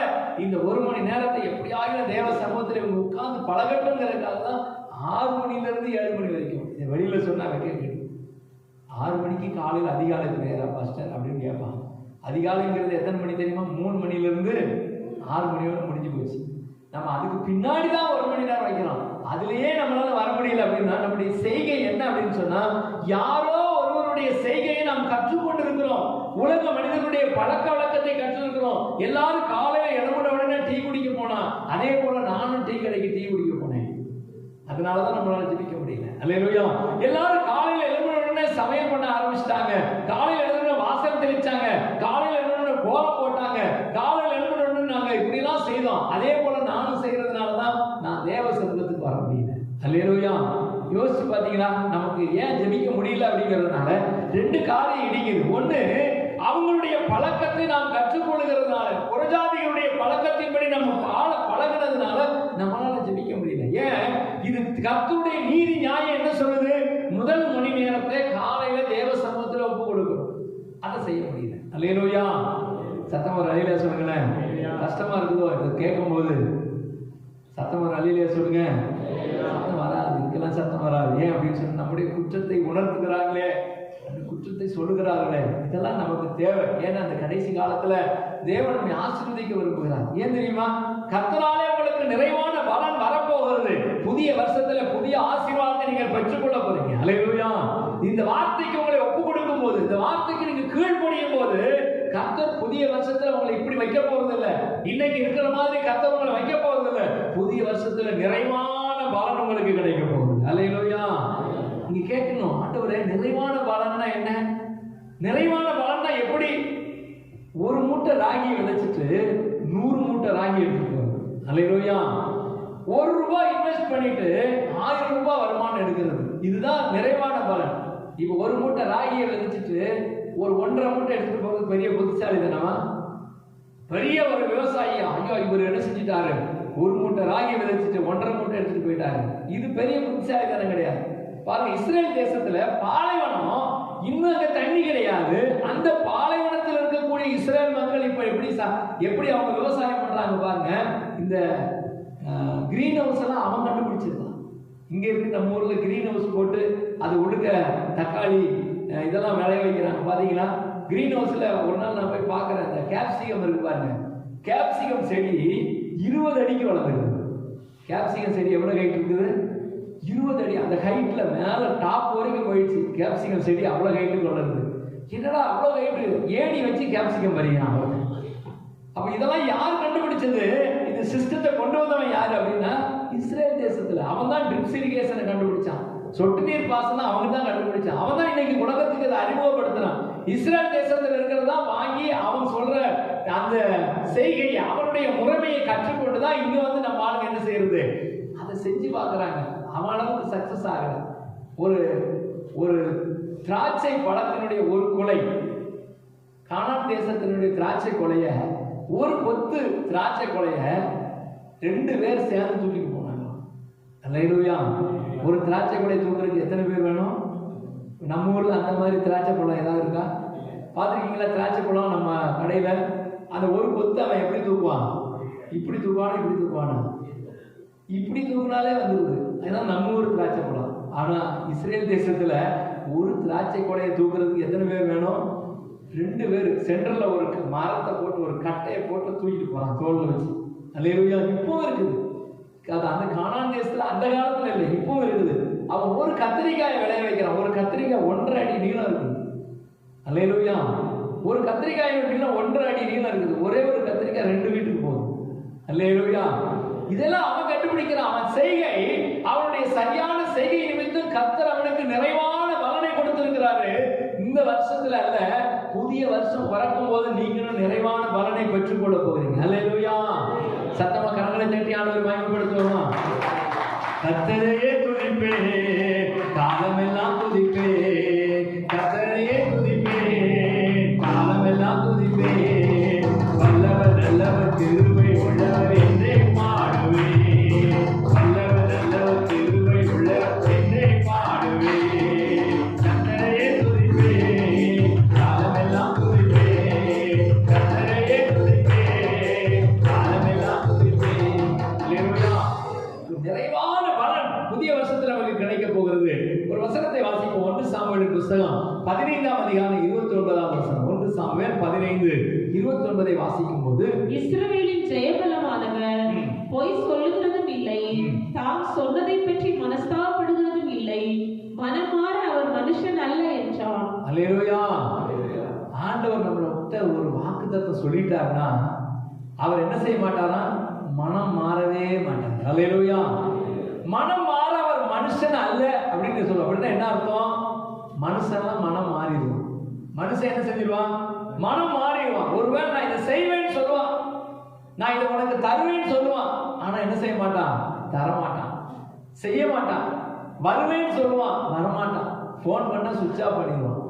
இந்த 1 மணி நேரத்தை எப்படி ஆகிடும் தேவ சமூகத்தில் இவங்க உட்கார்ந்து பழகட்டும்ங்கிறதுக்காக தான் 6 மணில இருந்து 7 மணி வரைக்கும். வெளியில சொன்னாங்க கேட்கு, 6 மணிக்கு காலையில் அதிகாலை பிரேயரா பாஸ்டர் அப்படின்னு கேட்பாங்க. அதிகாலைங்கிறது எத்தனை மணி தெரியுமா? 3 மணில இருந்து 6 மணியோட முடிஞ்சு போச்சு. நம்ம அதுக்கு பின்னாடி தான் 1 மணி நேரம் வைக்கிறோம். அதுலயே நம்மளால வர முடியல அப்படின்னா நம்முடைய செய்கை என்ன அப்படின்னு சொன்னா, யாரோ ஒருவருடைய செய்கையை நாம் கற்றுக்கொண்டு இருக்கிறோம். உலக மனிதனுடைய பழக்க வழக்கத்தை கற்றிருக்கிறோம். எல்லாரும் காலையில எழுப்பின உடனே டீ குடிக்க போனா, அதே போல நானும் டீ கடைக்கு டீ குடிக்க போனேன். அதனாலதான் நம்மளால ஜெபிக்க முடியல. அல்லேலூயா. எல்லாரும் காலையில எழுப்பின உடனே சமையல் பண்ண ஆரம்பிச்சிட்டாங்க, காலையில எழுப்பின வாசல் தெளிச்சாங்க, காலையில எழுப்பின கோலம் போட்டாங்க, காலையில எழுப்பின நாங்க இப்படி எல்லாம் செய்தோம். அதே போல நானும் செய்யறதுனாலதான் நான் தேவ சமூகத்துக்கு வர முடியல. அல்லேலூயா. யோசிச்சு பாத்தீங்கன்னா நமக்கு ஏன் ஜெபிக்க முடியல அப்படிங்கிறதுனால 2 காரியம் இடிக்குது. ஒண்ணு, அவங்களுடைய பழக்கத்தை நாம் கற்றுக்கொள்கிறதுனால, புறஜாதிகளுடைய பழக்கத்தின்படி நம்ம பழகினதுனால நம்மளால ஜெபிக்க முடியல. ஏன்? இது கர்த்தருடைய நீதி நியாயம் என்ன சொல்லுது? முதல் மணி நேரத்தை காலையில தேவ சமூகத்துல ஒப்பு கொடுக்கணும். செய்ய முடியல. அல்லேலூயா. சத்தம் ஒரு அலையில சொல்லுங்களேன். கஷ்டமா இருக்குதோ இதை கேட்கும்போது சத்தம் ஒரு அலையில சொல்லுங்க. சத்தம் வராது, இதுக்கெல்லாம் சத்தம் வராது. ஏன் அப்படின்னு சொல்லி நம்முடைய குற்றத்தை உணர்த்துகிறாங்களே, அந்த குற்றத்தை சொல்லுகிறார்களே, இதெல்லாம் நமக்கு தேவை. ஏன்னா அந்த கடைசி காலத்துல தேவன் நம்மை ஆசீர்வதிக்க விரும்புகிறார். ஏன் தெரியுமா? கர்த்தராலே உங்களுக்கு நிறைவான பலன் வரப்போகிறது. புதிய வருஷத்துல புதிய ஆசீர்வாதத்தை நீங்கள் பெற்றுக்கொள்ள போறீங்க. அல்லேலூயா. இந்த வார்த்தைக்கு உங்களை ஒப்பு கொடுக்கும் போது, இந்த வார்த்தைக்கு நீங்க கீழ்ப்படியும் போது, கர்த்தர் புதிய வருஷத்துல உங்களை இப்படி வைக்க போறது இல்ல. இன்னைக்கு இருக்கிற மாதிரி கர்த்தர் உங்களை வைக்க போறது இல்ல. புதிய வருஷத்துல நிறைவான பலன் உங்களுக்கு கிடைக்க போகுது. அல்லேலூயா. நீங்க கேட்கணும், ஆண்டவரே நிறைவான பலன்னா என்ன? நிறைவான பலன்னா எப்படி? ஒரு மூட்டை ராகி விதைச்சிட்டு 100 மூட்டை ராகி எடுத்துட்டு போறது. அல்லேலூயா. ₹1 இன்வெஸ்ட் பண்ணிட்டு ₹1000 வருமானம் எடுக்கிறது. இதுதான் நிறைவான பலன். இப்ப ஒரு மூட்டை ராகியை விதைச்சிட்டு ஒரு 1.5 மூட்டை எடுத்துட்டு போறது பெரிய புத்திசாலி தானவா? பெரிய ஒரு விவசாயி, ஐயோ இவர் என்ன செஞ்சிட்டாரு, ஒரு மூட்டை ராகி விதைச்சிட்டு 1.5 மூட்டை எடுத்துட்டு போயிட்டாரு. இது பெரிய புத்திசாலி தானே கிடையாது. பாருங்க, இஸ்ரேல் தேசத்துல பாலைவனம், இன்னும் அங்க தண்ணி கிடையாது. அந்த பாலைவனத்தில் இருக்கக்கூடிய இஸ்ரேல் மக்கள் இப்ப எப்படி அவங்க விவசாயம் பண்றாங்க பாருங்க. இந்த கிரீன் ஹவுஸ் எல்லாம் அவன் கண்டுபிடிச்சிருக்கான். இங்க இருக்கு நம்ம ஊர்ல கிரீன் ஹவுஸ் போட்டு அது ஒழுக்க தக்காளி இதெல்லாம் விளைய வைக்கிறாங்க பாத்தீங்களா? கிரீன் ஹவுஸ்ல ஒரு நாள் நான் போய் பாக்குறேன். இந்த கேப்சிகம் இருக்கு பாருங்க, கேப்சிகம் செடி 20 அடிக்கு வளர்ந்துருக்கு. கேப்சிகம் செடி எவ்வளவு ஹைட் இருக்குது? 20 அடி. அந்த ஹைட்ல மேல டாப் வரைக்கும் போயிடுச்சு. கேப்சிகம் செடி அவ்வளவு ஹைட்டுக்கு வளருது. என்னடா அவ்வளவு ஹைட்டு? ஏணி வச்சு கேப்சிகம் பறிக்கிறான். அப்ப இதெல்லாம் யார் கண்டுபிடிச்சது? இந்த சிஸ்டத்தை கொண்டு வந்தவன் யாரு அப்படின்னா இஸ்ரேல் தேசத்துல. அவன் தான் ட்ரிப்ஸ் இரிகேஷனை கண்டுபிடிச்சான். சொட்டு நீர் பாசனம் அவங்க தான் கண்டுபிடிச்சான். அவன் தான் இன்னைக்கு உலகத்துக்கு அதை அறிமுகப்படுத்தினான். இஸ்ரேல் தேசத்துல இருக்கிறதா வாங்கி அவன் சொல்ற அந்த செய்கையை, அவனுடைய முறைமையை கற்றுக்கொண்டுதான் இங்க வந்து நம்ம ஆளுங்க என்ன செய்யறது, அதை செஞ்சு பார்க்கறாங்க. அவன் அளவுக்கு சக்சஸ் ஆகல. ஒரு திராட்சை பழத்தினுடைய ஒரு கொலை, கானான் தேசத்தினுடைய திராட்சை கொலைய, ஒரு கொத்து திராட்சை கொலைய 2 பேர் சேர்ந்து தூக்கிட்டு போனாங்க. அல்லேலூயா. ஒரு திராட்சை கொலை தூக்குறதுக்கு எத்தனை பேர் வேணும்? நம்ம ஊர்ல அந்த மாதிரி திராட்சை பழம் ஏதாவது இருக்கா? பார்த்துருக்கீங்களா? திராட்சை பழம் நம்ம கடையில அந்த ஒரு கொத்து அவன் எப்படி தூக்குவான்? இப்படி தூக்குவானா, இப்படி தூக்குவானா? இப்படி தூக்குனாலே வந்துருது. அதுதான் நம்ம ஊர் திராட்சை பழம். ஆனா இஸ்ரேல் தேசத்துல ஒரு திராட்சை கொலையை தூக்குறதுக்கு எத்தனை பேர் வேணும்? 2 பேர். சென்டர்ல ஒரு மரத்தை போட்டு ஒரு கட்டையை போட்டு தூக்கிட்டு போறான் தோல்ல வச்சு. அல்லேலூயா. இப்போ இருக்குது அது. அந்த கானான் தேசத்துல அந்த காலத்துல இல்லை, இப்போ இருக்குது. அவன் ஒரு கத்திரிக்காயை விளைய வைக்கிறான். ஒரு கத்திரிக்காய் 1.5 அடி நீளம் இருக்குது. அல்லேலூயா. ஒரு கத்திரிக்காய் நீளம் 1.5 அடி நீளம் இருக்குது. ஒரே ஒரு கத்திரிக்காய் 2 வீட்டுக்கு போகுது. அல்லேலூயா. இதெல்லாம் அவன் கண்டுபிடிக்கிறான். அவன் செய்கை, அவனுடைய சரியான செய்கை நிமித்தம் கர்த்தர் அவனுக்கு நிறைவான பலனை கொடுத்திருக்கிறாரு. இந்த வருஷத்துல அல்ல, புதிய வருஷம் பிறக்கும் போது நீங்களும் நிறைவான பலனை பெற்றுக்கொள்ள போகிறீங்க. அல்லேலூயா. சத்தமா கரங்களை தட்டி ஆண்டவரை மகிமைப்படுத்துவோமா? கர்த்தரையே துதிப்பே, காலமெல்லாம் துதிப்பே, கர்த்தரையே துதிப்பே, காலமெல்லாம் துதிப்பே, வல்லவர் நல்லவர் கிருபை உள்ளவர் என்றே பாடுவே, வல்லவர் நல்லவர் கிருபை உள்ளவர் என்றே பாடுவே, கர்த்தரையே துதிப்பே, காலமெல்லாம் துதிப்பே, கர்த்தரையே துதிப்பே, காலமெல்லாம் துதிப்பே. அல்லேலூயா. நிறைவான பலன் புதிய வருஷத்துல நமக்கு கிடைக்க போகிறது. ஒரு வசனத்தை வாசிப்போம். 1 சாமுவேலின் புத்தகம் 15ஆம் அதிகாரம் 29ஆம் வசனம். 1 சாமுவேல் 15:29 வாசிக்கும் போது, இஸ்ரவேலின் ஜெயபலமானவர் பொய் சொல்லுகிறதும் இல்லை, தாம் சொன்னதை பற்றி மனஸ்தாபப்படுகிறதும் இல்லை, மனமாற அவர் மனுஷன் அல்ல என்றான். அல்லேலூயா. ஆண்டவர் நம்மள ஒரு வாக்குத்தத்தம் சொல்லிட்டாருன்னா அவர் என்ன செய்ய மாட்டாரா? மனம் மாறவே மாட்டார். அல்லேலூயா. மனம் மாற அவர் மனுஷன் அல்ல அப்படின்னு சொல்லுவோம். அப்படின்னா என்ன அர்த்தம்? மனுஷன்லாம் மனம் மாறிடுவான். மனுஷன் என்ன செஞ்சிருவான்? மனம் மாறிடுவான். ஒருவேளை நான் இதை செய்வேன்னு சொல்லுவான், நான் இதை உனக்கு தருவேன்னு சொல்லுவான். ஆனா என்ன செய்ய மாட்டான்? தரமாட்டான், செய்ய மாட்டான். வருவேன்னு சொல்லுவான், வரமாட்டான். போன் பண்ணா சுவிட்ச் ஆஃப் பண்ணிடுவான்.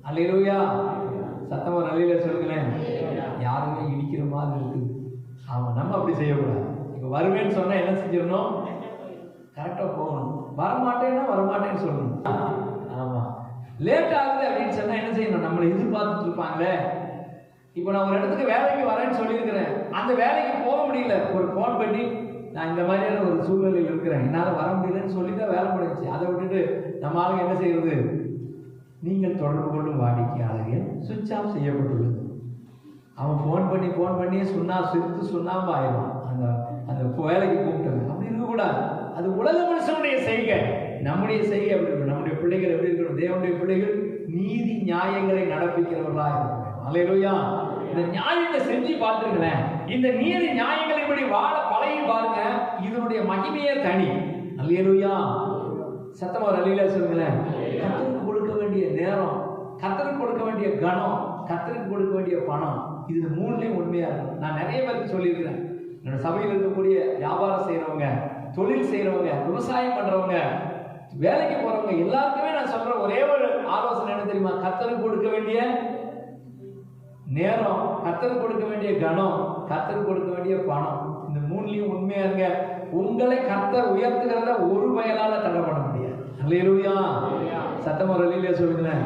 அல்லேலூயா. சத்தமா நல்ல சொல்லுங்களேன். யாருமே இடிக்கிற மாதிரி இருக்குது. ஆமா, நம்ம அப்படி செய்யக்கூடாது. இப்ப வருவேன்னு சொன்னா என்ன செஞ்சிடணும்? கரெக்டா போகணும். வரமாட்டேன்னா வரமாட்டேன்னு சொல்லணும். ஆமா. லேட் ஆகுது அப்படின்னு சொன்னா என்ன செய்யணும்? நம்மளை எதிர்பார்த்துட்டு இருப்பாங்களே. இப்போ நான் ஒரு இடத்துக்கு வேலைக்கு வரேன்னு சொல்லியிருக்கிறேன், அந்த வேலைக்கு போக முடியல, ஒரு ஃபோன் பண்ணி நான் இந்த மாதிரியான ஒரு சூழ்நிலையில் இருக்கிறேன், என்னால் வர முடியலன்னு சொல்லிட்டா வேலை முடிஞ்சிச்சு. அதை விட்டுட்டு நம்ம ஆளுங்க என்ன செய்யறது? நீங்கள் தொடர்பு கொள்ளும் வாடிக்கையாளர்கள் சுவிட்ச் ஆஃப் செய்யப்பட்டுள்ளது. அவன் ஃபோன் பண்ணி சுண்ணாம்பு ஆயிடுவான் அந்த அந்த வேலைக்கு கூப்பிட்டு. அப்படி இருக்கக்கூடாது. அது உலக மனுஷனுடைய செய்கை. நம்முடைய செய்கை எப்படி இருக்கணும்? நம்முடைய பிள்ளைகள் எப்படி இருக்கணும்? தேவனுடைய பிள்ளைகள் நீதி நியாயங்களை நடப்பிக்கிறவர்களாக இருக்கணும். அல்லேலூயா. இந்த நியாயத்தை செஞ்சு பார்த்துருங்களேன். இந்த நீதி நியாயங்களை இப்படி வாழ பழகி பாருங்க, இதனுடைய மகிமையே தனி. அல்லேலூயா. சத்தமா ஒரு அல்லேலூயா சொல்லுங்களேன். கர்த்தருக்கு கொடுக்க வேண்டிய நேரம், கர்த்தருக்கு கொடுக்க வேண்டிய கணம், கர்த்தருக்கு கொடுக்க வேண்டிய பணம், இது மூணுலயும் உண்மையா இருக்கும். நான் நிறைய பேருக்கு சொல்லியிருக்கிறேன். என்னோட சபையில் இருக்கக்கூடிய வியாபாரம் செய்யறவங்க, தொழில் செய்யறவங்க, விவசாயம் பண்றவங்க, வேலைக்கு போறவங்க எல்லாருக்குமே நான் சொல்ற ஒரே ஒரு ஆலோசனை என்ன தெரியுமா? கர்த்தருக்கு கொடுக்க வேண்டிய நேரம், கர்த்தருக்கு கொடுக்க வேண்டிய கணம், கர்த்தருக்கு கொடுக்க வேண்டிய பணம், இந்த மூணுலயும் உண்மையா இருங்க. உங்களை கர்த்தர் உயர்த்துகிறத ஒரு பயனால தடை பண்ண முடியாது. அல்லேலூயா. சத்தமா ஒரு அல்லேலூயா சொல்லுங்களேன்.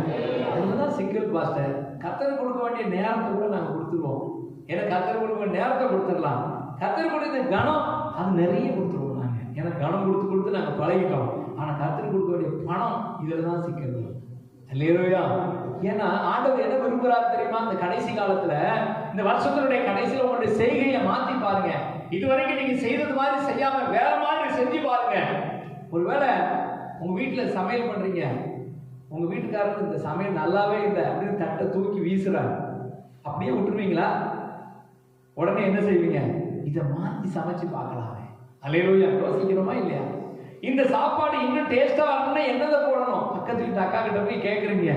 அதுதான் சிக்கல் பாஸ்டர். கர்த்தருக்கு கொடுக்க வேண்டிய நேரத்தை கூட நாங்க கொடுத்துருவோம். ஏன்னா கர்த்தருக்கு கொடுக்க வேண்டிய நேரத்தை கொடுத்துடலாம். கர்த்தருக்கு கொடுத்த கணம் அது நிறைய கொடுத்துருவோம் நாங்க. ஏன்னா கணம் கொடுத்து நாங்க பழகிட்டோம். ஆனா கர்த்தருக்கு கொடுக்க வேண்டிய பணம் இதுல தான் சிக்கல். அல்லேலூயா. ஏன்னா ஆண்டவர் என்ன விரும்புறாரு தெரியுமா? இந்த கடைசி காலத்துல, இந்த வருஷத்தினுடைய கடைசியில உங்களுடைய செய்கையை மாத்தி பாருங்க. இதுவரைக்கும் நீங்க செய்தது மாதிரி செய்யாம வேற மாதிரி செஞ்சு பாருங்க. ஒருவேளை உங்க வீட்டுல சமையல் பண்றீங்க, உங்க வீட்டுக்காரருக்கு இந்த சமையல் நல்லாவே இல்லை அப்படின்னு தட்டை தூக்கி வீசுறாரு, அப்படியே விட்டுருவீங்களா? உடனே என்ன செய்வீங்க? இதை மாத்தி சமைச்சு பார்க்கலாமே. அல்லேலூயா. யோசிக்கிறோமா இல்லையா? இந்த சாப்பாடு இன்னும் டேஸ்டா வரணும்னா என்னதை போடணும்? பக்கத்து வீட்டு அக்கா கிட்ட போய் கேட்குறீங்க.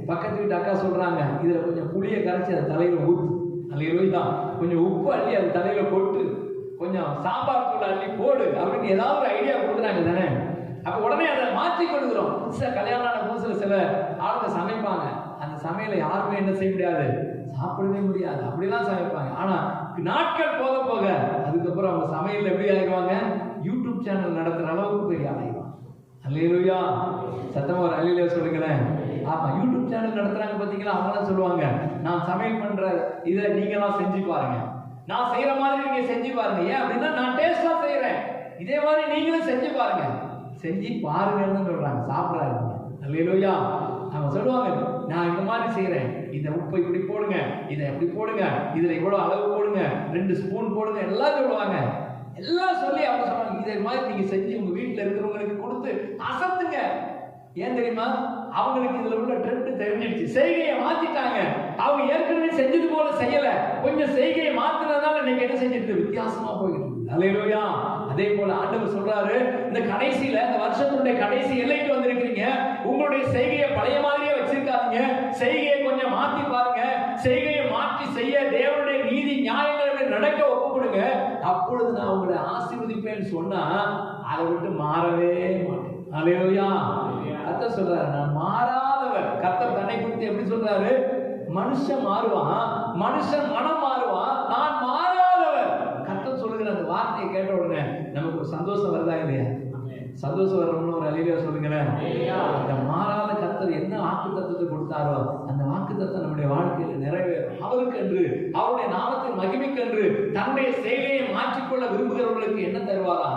பக்கத்து வீட்டு அக்கா சொல்றாங்க, இதுல கொஞ்சம் புளியை கரைச்சி அது தலையில ஊத்து. அல்லேலூயா. கொஞ்சம் உப்பு அள்ளி அது தலையில போட்டு, கொஞ்சம் சாம்பார் தூள் அள்ளி போடு அப்படின்னு ஏதாவது ஒரு ஐடியா கொடுக்குறாங்க தானே. அப்ப உடனே அதை மாற்றி கொள்கிறோம். கல்யாணம் ஆன புதுசுல சில ஆளுங்க சமைப்பாங்க. அந்த சமையலை யாருமே என்ன செய்ய முடியாது, சாப்பிடவே முடியாது, அப்படிலாம் சமைப்பாங்க. ஆனா நாட்கள் போக போக அதுக்கப்புறம் அவங்க சமையல் எப்படி ஆகிடுவாங்க? யூடியூப் சேனல் நடத்துற அளவுக்கு பெரிய ஆகிடுவாங்க. அல்லேலூயா. சத்தமா ஒரு அல்லேலூயா சொல்லுங்களேன். ஆமா, யூடியூப் சேனல் நடத்துறாங்க பாத்தீங்களா? அவங்களாம் சொல்லுவாங்க, நான் சமையல் பண்ற இதை நீங்களாம் செஞ்சு பாருங்க, நான் செய்யற மாதிரி நீங்க செஞ்சு பாருங்க. ஏன் அப்படின்னா நான் டேஸ்டா செய்யறேன், இதே மாதிரி நீங்களும் செஞ்சு பாருங்க. செஞ்சு பாருங்கன்னு சொல்றாங்க, சாப்பிடாதீங்க. அல்லேலூயா. அவங்க சொல்லுவாங்க, நான் இந்த மாதிரி செய்யறேன், இதை உப்பு இப்படி போடுங்க, இதை எப்படி போடுங்க, இதுல இவ்வளவு அளவு போடுங்க, 2 ஸ்பூன் போடுங்க, எல்லாம் சொல்லுவாங்க. எல்லாம் சொல்லி அவங்க சொல்றாங்க, இதே மாதிரி நீங்க செஞ்சு உங்க வீட்டுல இருக்கிறவங்களுக்கு கொடுத்து அசத்துங்க. ஏன் தெரியுமா? அவங்களுக்கு இதுல உள்ள ட்ரெண்ட் தெரிஞ்சிடுச்சு. செய்கையை மாத்திட்டாங்க. அவங்க ஏற்கனவே செஞ்சது போல செய்யல, கொஞ்சம் செய்கையை மாத்தினதால இன்னைக்கு என்ன செஞ்சிருக்கு? வித்தியாசமா போயிட்டு இருக்கு. அல்லேலூயா. அதே போல ஆண்டவர் சொல்றாரு, இந்த கடைசியில, இந்த வருஷத்துடைய கடைசி எல்லைக்கு வந்திருக்கீங்க, உங்களுடைய செய்கையை பழைய மாதிரியே வச்சிருக்காதீங்க, செய்கையை கொஞ்சம் மாத்தி பாருங்க. செய்கையை மாற்றி செய்ய தேவனுடைய நீதி நியாயங்களை நடக்க ஒப்பு கொடுங்க. அப்பொழுது நான் உங்களை ஆசீர்வதிப்பேன்னு சொன்னா அதை விட்டு மாறவே மாட்டேன். அல்லேலூயா. கர்த்தர் சொல்றாரு, நான் மாறாதவர். கர்த்தர் தன்னை குறித்து எப்படி சொல்றாரு? மனுஷன் மாறுவான், மனுஷன் மனம் மாறுவான், நான் மாறாதவர். கர்த்தர் சொல்லுகிற அந்த வார்த்தையை கேட்ட உடனே நமக்கு ஒரு சந்தோஷம் வருதா இல்லையா? சந்தோஷம் வரணும்னு ஒரு அல்லேலூயா சொல்லுங்களேன். இந்த மாறாத கர்த்தர் என்ன வாக்குத்தத்தத்தை கொடுத்தாரோ அந்த வாக்குத்தத்தம் நம்முடைய வாழ்க்கையில நிறைவேறும். அவருக்கென்று, அவருடைய நாமத்தின் மகிமைக்கென்று தன்னுடைய செயலையை மாற்றிக்கொள்ள விரும்புகிறவர்களுக்கு என்ன தருவாரா?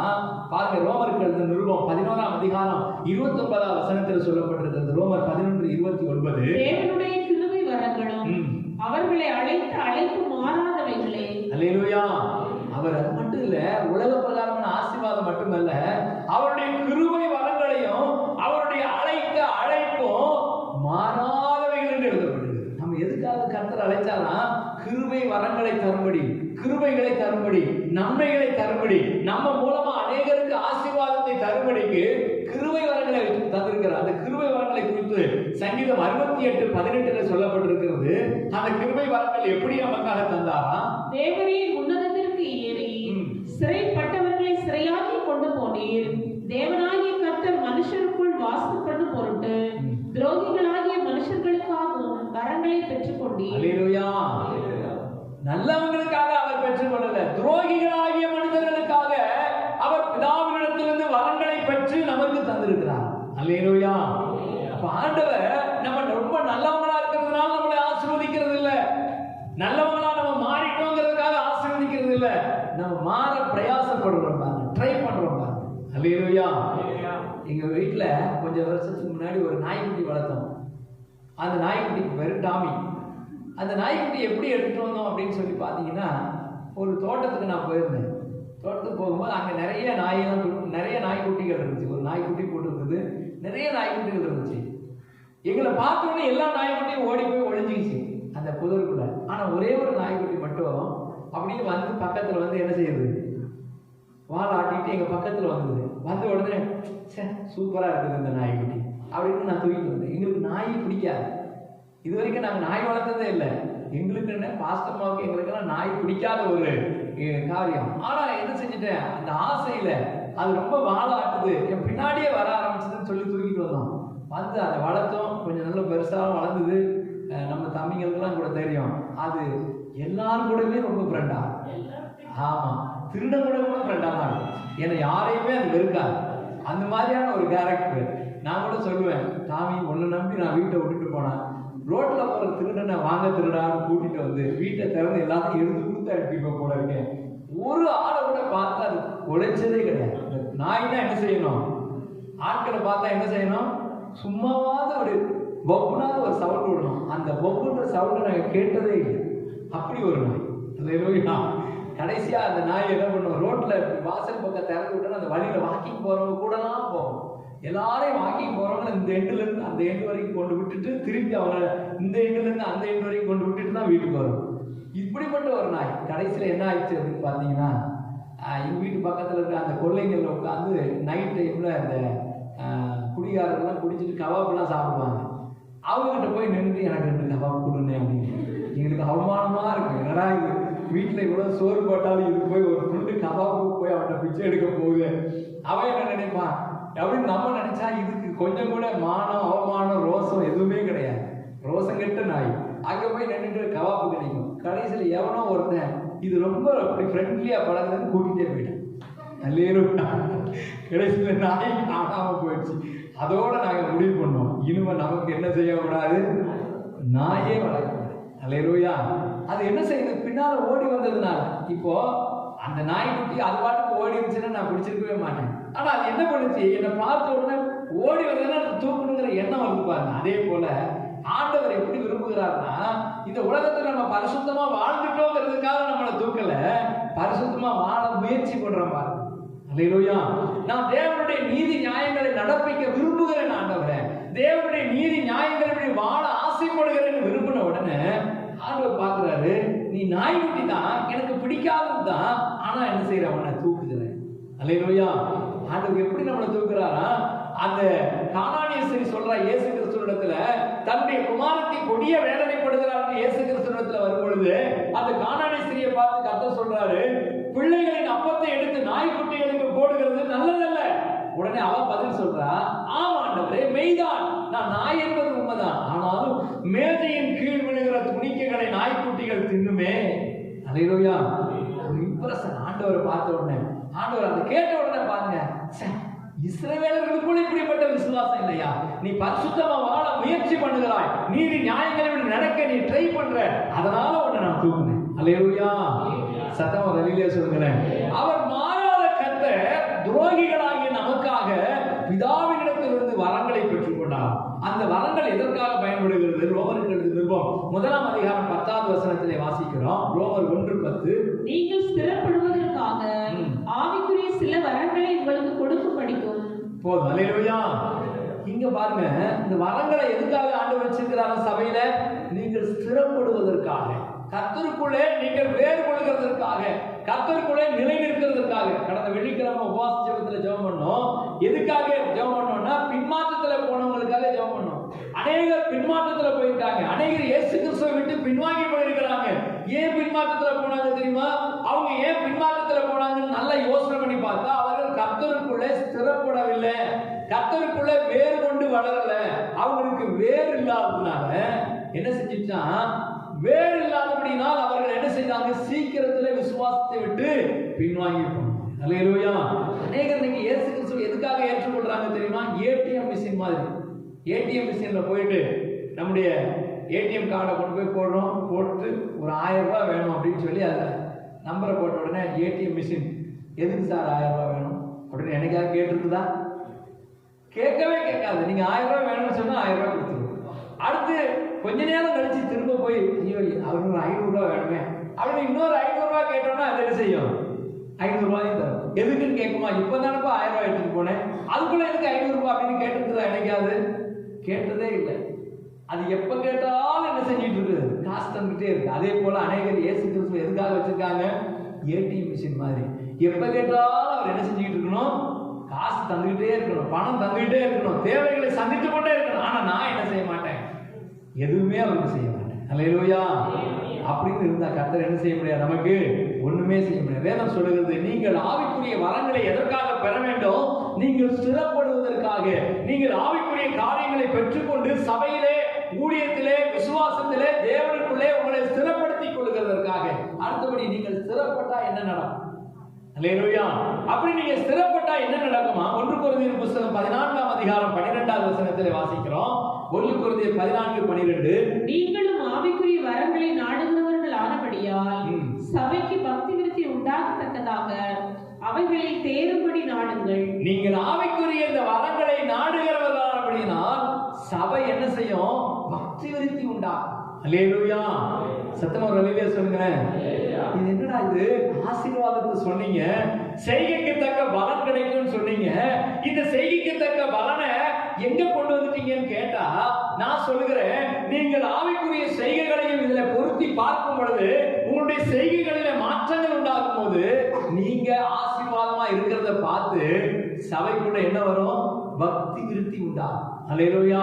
பாருங்க, ரோமருக்கு எழுதின நிருபம் 11ஆம் அதிகாரம் 29ஆம் வசனத்தில் சொல்லப்பட்டிருக்கிறது. ரோமர் 11:29. தேவனுடைய கிருபை வரங்களும் அவர்களை அழைத்த அழைப்பு மாறாதவைகளே. அல்லேலூயா. அவர் அது மட்டும் இல்ல, உலக பிரகாரமான ஆசீர்வாதம் மட்டுமல்ல, அவருடைய கிருபை வரங்களையும் அவருடைய அழைத்த அழைப்பும் மாறாதவைகள் என்று எழுதப்படுகிறது. நம்ம எதுக்காக கர்த்தர் அழைச்சானா? கிருபை வரங்களை தரும்படி, கிருபைகளை தரும்படி, நன்மைகளை தரும்படி, நம்ம மூலமா அநேகருக்கு ஆசீர்வாதத்தை தரும்படிக்கு கிருபை வரங்களை தந்திருக்கிறார். அந்த கிருபை வரங்களை குறித்து சங்கீதம் 68:18 சொல்லப்பட்டிருக்கிறது. அந்த கிருபை வரங்கள் எப்படி நமக்காக தந்தாரா? தேவரீர் உன்னதத்திற்கு ஏறி சிறைப்பட்டவர்களை சிறையாக்கி கொண்டு போனீர். தேவனாகிய கர்த்தர் மனுஷருக்குள் வாசம் பண்ணும் பொருட்டு துரோகிகளாகிய மனுஷர்களுக்காகவும் வரங்களை பெற்றுக் கொண்டீர். அல்லேலூயா. நல்லவங்களுக்காக அவர் பெற்றுக் கொள்ளல, துரோகிகளாகிய மனிதர்களுக்காக அவர் பிதாவினிடத்திலிருந்து வரங்களை பெற்று நமக்கு தந்திருக்கிறார். அல்லேலூயா. அப்ப ஆண்டவர் நம்ம ரொம்ப நல்லவங்களா இருக்கிறதுனால நல்லவங்களா நம்ம மாறிட்டோங்கிறதுக்காக ஆசீர்வதிக்கிறது இல்ல, நம்ம மாற பிரயாசப்படுறோம் பாருங்க, ட்ரை பண்றோம் பாருங்க. அல்லேலூயா. எங்க வீட்டுல கொஞ்சம் வருஷத்துக்கு முன்னாடி ஒரு நாய்க்குட்டி வளர்த்தோம். அந்த நாய்க்குட்டிக்கு பேரு டாமி. அந்த நாய்க்குட்டி எப்படி எடுத்துட்டு வந்தோம் அப்படின்னு சொல்லி பார்த்தீங்கன்னா, ஒரு தோட்டத்துக்கு நான் போயிருந்தேன். தோட்டத்துக்கு போகும்போது அங்கே நிறைய நாய்க்குட்டிகள் இருந்துச்சு. ஒரு நாய்க்குட்டி போட்டுருந்தது, நிறைய நாய்க்குட்டிகள் இருந்துச்சு. எங்களை பார்த்தோன்னே எல்லா நாய்க்குட்டியும் ஓடி போய் ஒழிஞ்சிக்கிச்சு அந்த புதருக்குள்ள. ஆனால் ஒரே ஒரு நாய்க்குட்டி மட்டும் அப்படியே வந்து பக்கத்தில் வந்து என்ன செய்யுது, வாழை ஆட்டிட்டு எங்கள் பக்கத்தில் வந்தது. வந்த உடனே சூப்பராக இருக்குது இந்த நாய்க்குட்டி அப்படின்னு நான் தூக்கிட்டு வந்தேன். எங்களுக்கு நாய் பிடிக்காது, இது வரைக்கும் நாங்கள் நாய் வளர்த்ததே இல்லை. எங்களுக்கு என்ன பாஸ்டமாவுக்கு எங்களுக்கெல்லாம் நாய் பிடிக்காத ஒரு காரியம். ஆனால் என்ன செஞ்சுட்டேன், அந்த ஆசையில் அது ரொம்ப வாழாட்டுது, என் பின்னாடியே வர ஆரம்பிச்சதுன்னு சொல்லி தூக்கிட்டு வந்தோம். வந்து அதை வளர்த்தோம், கொஞ்சம் நல்ல பெருசாக வளர்ந்தது. நம்ம தம்பிங்களுக்கெல்லாம் கூட தெரியும், அது எல்லாரும் கூடவே ரொம்ப ஃப்ரெண்டா. ஆமாம், திருட கூட ஃப்ரெண்டாக தான் இருக்கும். ஏன்னா யாரையுமே அது வெறுக்காது. அந்த மாதிரியான ஒரு கேரக்டர். நான் கூட சொல்லுவேன், டாமி ஒன்று நம்பி நான் வீட்டை விட்டுட்டு போனேன், ரோட்ல போற திருடனை வாங்க திருடான்னு கூட்டிட்டு வந்து வீட்டை திறந்து எல்லாத்தையும் எடுத்து கொடுத்து அனுப்பிப்ப போல இருக்கேன். ஒரு ஆளை கூட பார்த்தா அது உழைச்சதே கிடையாது. நாய்னா என்ன செய்யணும், ஆட்களை பார்த்தா என்ன செய்யணும், சும்மாவாவது ஒரு பொப்புனாவது ஒரு சவுண்ட் விடணும். அந்த பொப்புன்ற சவுண்டை நாங்கள் கேட்டதே இல்லை. அப்படி ஒரு நாய். கடைசியா அந்த நாய் என்ன பண்ணுவோம், ரோட்ல வாசல் பக்கம் திறந்து விட்டோன்னா அந்த வழியில வாக்கிங் போறவங்க கூட தான் போவோம். எல்லாரையும் வாக்கிங் போறவங்க இந்த எண்டுல இருந்து அந்த எண்டு வரைக்கும் கொண்டு விட்டுட்டு திருப்பி அவங்க இந்த எண்டுல இருந்து அந்த எண்டு வரைக்கும் கொண்டு விட்டுட்டு தான் வீட்டுக்கு வரும். இப்படிப்பட்ட ஒரு நாய். கடைசியில் என்ன ஆயிடுச்சு அப்படின்னு பார்த்தீங்கன்னா, எங்கள் வீட்டு பக்கத்தில் இருக்க அந்த கொள்ளைங்களில் உட்காந்து நைட் டைமில் அந்த குடிகாரர்கள்லாம் குடிச்சிட்டு கபாப்லாம் சாப்பிடுவாங்க. அவங்ககிட்ட போய் நின்றுட்டு எனக்கு 2 கபாப் கொடுங்க அப்படின்னு. எங்களுக்கு அவமானமாக இருக்கும், என்னடா இது வீட்டில் இவ்வளோ சோறு போட்டாலும் இது போய் ஒரு துண்டு கபாப்பு போய் அவன்கிட்ட பிச்சை எடுக்க போகுது. அவன் என்ன நினைப்பான் அப்படின்னு நம்ம நினைச்சா, இதுக்கு கொஞ்சம் கூட மானம் அவமானம் ரோசம் எதுவுமே கிடையாது. ரோசம் கெட்ட நாய். அங்கே போய் நின்றுட்டு கபாப்பு கிடைக்கும். கடைசியில் எவனோ ஒருத்தன் இது ரொம்ப அப்படி ஃப்ரெண்ட்லியாக பழகுதுன்னு கூட்டிகிட்டே போயிட்டான். அல்லேலூயா. கடைசியில் நாய் காணாமல் போயிடுச்சு. அதோட நாங்கள் முடிவு பண்ணோம், இனிமே நமக்கு என்ன செய்யக்கூடாது, நாயே வளர்க்கக்கூடாது. அல்லேலூயா. அது என்ன செய்யுது, பின்னால் ஓடி வந்ததுனால இப்போ அந்த நாய்க்குட்டி அது பாட்டுக்கு ஓடி இருந்துச்சுன்னா நான் பிடிச்சிருக்கவே மாட்டேன். ஆனால் அது என்ன பண்ணுச்சு, என்னை பார்த்த உடனே ஓடி வந்ததுன்னா தூக்கணுங்கிற எண்ணம் வந்து பாருங்க. அதே போல ஆண்டவர் எப்படி விரும்புகிறார்னா, இந்த உலகத்துல நம்ம பரிசுத்தமா வாழ்ந்துட்டோங்கிறதுக்காக நம்மளை தூக்கல, பரிசுத்தமா வாழ முயற்சி பண்றோம் பாருங்க. அல்லேலூயா. நான் தேவனுடைய நீதி நியாயங்களை நடப்பிக்க விரும்புகிறேன் ஆண்டவரே, தேவனுடைய நீதி நியாயங்களை வாழ ஆசைப்படுகிறேன்னு விரும்பின உடனே ஆண்டவர் பார்க்கிறாரு, நீ நாய்க்குட்டி தான், எனக்கு பிடிக்காதது தான், ஆனா என்ன செய்யற, அவனை தூக்குகிறேன். அல்லேலூயா. ஆண்டவர் எப்படி நம்மளை தூக்குறாரா, அந்த கானானிய ஸ்திரீ சொல்றா இயேசு கிறிஸ்துவிடத்துல, தன்னுடைய குமாரத்தை கொடிய வேதனைப்படுகிறார் இயேசு கிறிஸ்துவிடத்துல வரும் பொழுது அந்த கானானிய ஸ்திரியை பார்த்து கர்த்தர் சொல்றாரு, பிள்ளைகளின் அப்பத்தை எடுத்து நாய்க்குட்டிகளுக்கு போடுகிறது நல்லதல்ல. உடனே அவ பதில் சொல்றா, ஆமா ஆண்டவரே, மெய்தான், நான் நாய் என்பது உண்மைதான், ஆனாலும் மேஜையின் கீழ் விழுகிற துணிக்கைகளை நாய்க்குட்டிகள் தின்னுமே. அல்லேலூயா. இம்ப்ரெஷன் ஆண்டவரை பார்த்த உடனே, ஆண்டவர் அதை கேட்ட உடனே பாருங்க, இஸ்ரவேலர்களுக்குள்ள இப்படிப்பட்ட விசுவாசம் இல்லையா, நீ பரிசுத்தமா வாழ முயற்சி பண்ணுகிறாய், நீதி நியாயங்களை நடக்க நீ ட்ரை பண்ற, அதனால உன்னை நான் தூக்குனேன். அல்லேலூயா. சத்தமா வெளியிலே சொல்லுங்களேன். அவர் மாறாத கர்த்தர் துரோகிகளாகிய நமக்காக பிதாவினிடத்திலிருந்து வரங்களை பெற்றுக் கொண்டார். அந்த வரங்கள் எதற்காக பயன்படுகிறது? ரோமருக்கு எழுதிய நிருபம் 1ஆம் அதிகாரம் 10வது வசனத்திலே வாசிக்கிறோம். ரோமர் 1:10. நீங்கள் ஸ்திரப்படுவதற்காக ஆவிக்குரிய சில வரங்களை உங்களுக்கு கொடுக்க படிக்கும். போதும். அல்லேலூயா. இங்க பாருங்க, இந்த வரங்களை எதுக்காக ஆண்டவர் வச்சிருக்கிறாங்க சபையில? நீங்கள் ஸ்திரப்படுவதற்காக, கர்த்தருக்குள்ளே நீங்கள் வேறு கொள்கிறதற்காக, கர்த்தருக்குள்ளே நிலை நிற்கிறதற்காக. கடந்த வெள்ளிக்கிழமை உபவாச ஜெபத்துல ஜெபம் பண்ணோம். எதுக்காக ஜெபம் பண்ணோம்னா, பின்மாற்றத்துல போனவங்களுக்காக ஜெபம் பண்ணோம். அநேகர் பின்மாற்றத்துல போயிட்டாங்க, அநேகர் இயேசு கிறிஸ்துவை விட்டு பின்வாங்கி போயிருக்கிறாங்க. ஏன் பின்மாற்றத்துல போனாங்க தெரியுமா? அவங்க ஏன் பின்மாற்றத்துல போனாங்கன்னு நல்லா யோசனை பண்ணி பார்த்தா, அவர்கள் கர்த்தருக்குள்ளே ஸ்திரப்படவில்லை, கர்த்தருக்குள்ளே வேறு கொண்டு வளரல. அவங்களுக்கு வேறு இல்லாததுனால என்ன செஞ்சுட்டா, வேறு இல்லாதபடினால் அவர்கள் என்ன செய்தாங்க, சீக்கிரத்துல விசுவாசத்தை விட்டு பின்வாங்கி போனாங்க. அல்லேலூயா. அநேகர் இன்னைக்கு இயேசு கிறிஸ்துவை எதுக்காக ஏற்றுக்கொள்றாங்க தெரியுமா? ஏடிஎம் மிஷின் மாதிரி. ஏடிஎம் மிஷின்ல போயிட்டு நம்முடைய ஏடிஎம் கார்டை கொண்டு போய் போடுறோம், போட்டு ஒரு 1000 ரூபாய் வேணும் அப்படின்னு சொல்லி அதில் நம்பரை போட்ட உடனே ஏடிஎம் மிஷின் எதுக்கு சார் 1000 ரூபாய் வேணும் அப்படின்னு எனக்காவது கேட்டிருக்குதா? கேட்கவே கேட்காது. நீங்க 1000 ரூபாய் வேணும்னு சொன்னா 1000 ரூபாய் கொடுத்துருவோம். அடுத்து கொஞ்ச நேரம் கழிச்சு திரும்ப போய் ஐயோ அவருக்கு 500 ரூபாய் வேணுமே அப்படின்னு இன்னொரு 500 ரூபாய் கேட்டோம்னா அது என்ன செய்யும்? 500 ரூபாயும் தரும். எதுக்குன்னு கேட்குமா? இப்பதானப்பா 1000 ரூபாய் எடுத்துட்டு போனேன், அதுக்குள்ள எதுக்கு 500 ரூபாய் அப்படின்னு கேட்டுருக்குதா என்னைக்காவது? கேட்டதே இல்லை. அது எப்ப கேட்டாலும் என்ன செஞ்சிட்டு இருக்குது? காசு தந்துட்டே இருக்கு. அதே போல அநேகர் இயேசு கிறிஸ்துவ எதுக்காக வச்சிருக்காங்க? ஏடிஎம் மிஷின் மாதிரி. எப்ப கேட்டாலும் அவர் என்ன செஞ்சுட்டு இருக்கணும்? காசு தந்துகிட்டே இருக்கணும், பணம் தந்துகிட்டே இருக்கணும், தேவைகளை சந்தித்து கொண்டே இருக்கணும். ஆனா நான் என்ன செய்ய மாட்டேன்? எதுவுமே அவருக்கு செய்ய மாட்டேன். அல்லேலூயா. அப்படின்னு இருந்தா கர்த்தர் என்ன செய்ய முடியாது? நமக்கு ஒண்ணுமே செய்ய முடியாது. வேதம் சொல்லுகிறது, நீங்கள் ஆவிக்குரிய வரங்களை எதற்காக பெற வேண்டும்? நீங்கள் ஸ்திரப்படுவதற்காக. நீங்கள் ஆவிக்குரிய காரியங்களை பெற்றுக்கொண்டு சபையிலே, ஊழியத்திலே, விசுவாசத்திலே, தேவனுக்குள்ளே உங்களை ஸ்திரப்படுத்திக் கொள்கிறதற்காக. அடுத்தபடி நீங்கள் ஸ்திரப்பட்டா என்ன நடக்கும்? அல்லேலூயா. அப்படி நீங்க ஸ்திரப்பட்டா என்ன நடக்குமா? 1 கொரிந்தியர் புத்தகம் 14ஆம் அதிகாரம் 12வது வசனத்திலே வாசிக்கிறோம். 1 கொரிந்தியர் 14:12. நீங்களும் ஆவிக்குரிய வரங்களை நாடுகிறவர்கள் ஆனபடியால் சபைக்கு பக்தி விருத்தி உண்டாகத்தக்கதாக அவைகளை தேரும்படி நாடுங்கள். நீங்கள் ஆவிக்குரிய இந்த வரங்களை நாடுகிறவர்களானபடியால் சபை என்ன செய்யும்? பக்தி விருத்தி உண்டாகும். அல்லேலூயா. சத்தமா ஒரு அல்லேலூயா சொல்லுங்களேன். இது என்னடா இது? ஆசீர்வாதத்தை சொன்னீங்க, செய்கைக்கு தக்க பலன் கிடைக்கும்னு சொன்னீங்க. இந்த செய்கைக்கு தக்க பலனை எங்க கொண்டு வந்துட்டீங்கன்னு கேட்டா நான் சொல்லுகிறேன், நீங்கள் ஆவிக்குரிய செய்கைகளையும் இதுல பொருத்தி பார்க்கும் பொழுது உங்களுடைய செய்கைகளில மாற்றங்கள் உண்டாகும் போது நீங்க ஆசீர்வாதமா இருக்கிறத பார்த்து சபைக்குள்ள என்ன வரும்? பக்தி விருத்தி உண்டாகும். அல்லேலூயா.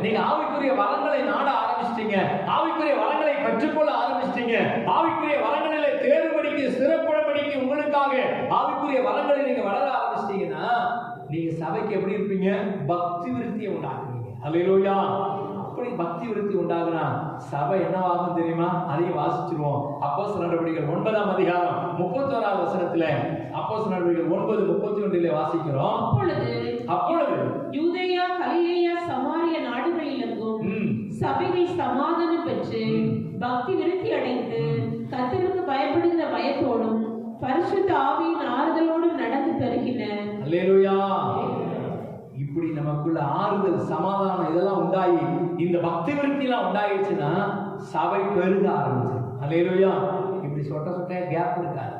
நீங்க ஆவிக்குரிய வரங்களை நாட ஆரம்பிச்சிட்டீங்க, ஆவிக்குரிய வரங்களை பெற்றுக்கொள்ள ஆரம்பிச்சிட்டீங்க, ஆவிக்குரிய வரங்களிலே தேர்வுபடிக்கு ஸ்திரப்படும்படிக்கு உங்களுக்காக ஆவிக்குரிய வரங்களை நீங்க வளர ஆரம்பிச்சிட்டீங்கன்னா நீங்க சபைக்கு எப்படி இருப்பீங்க? பக்தி விருத்தியை உண்டாக்குவீங்க. அல்லேலூயா. அப்படி பக்தி விருத்தி உண்டாகுனா சபை என்னவாகும் தெரியுமா? அதையும் வாசிச்சிருவோம். அப்போஸ்தலர் நடவடிக்கைகள் 9ஆம் அதிகாரம் 31வது வசனத்துல அப்போஸ்தலர் நடவடிக்கைகள் 9:31 வாசிக்கிறோம். அப்பொழுது யூதேயா, கலிலேயா, சமாரிய நாடுகளிலெங்கும் சபைகள் சமாதானம் பெற்று பக்தி விருத்தி அடைந்து கர்த்தருக்கு பயப்படுகிற பயத்தோடும் பரிசுத்த ஆவியின் ஆறுதலோடும் நடந்து பெருகின. அல்லேலூயா. இப்படி நமக்குள்ள ஆறுதல், சமாதானம் இதெல்லாம் உண்டாகி இந்த பக்தி விருத்தி எல்லாம் உண்டாயிடுச்சுன்னா சபை பெருக ஆரம்பிச்சு. அல்லேலூயா. இப்படி சொட்ட கேப் இருக்காது.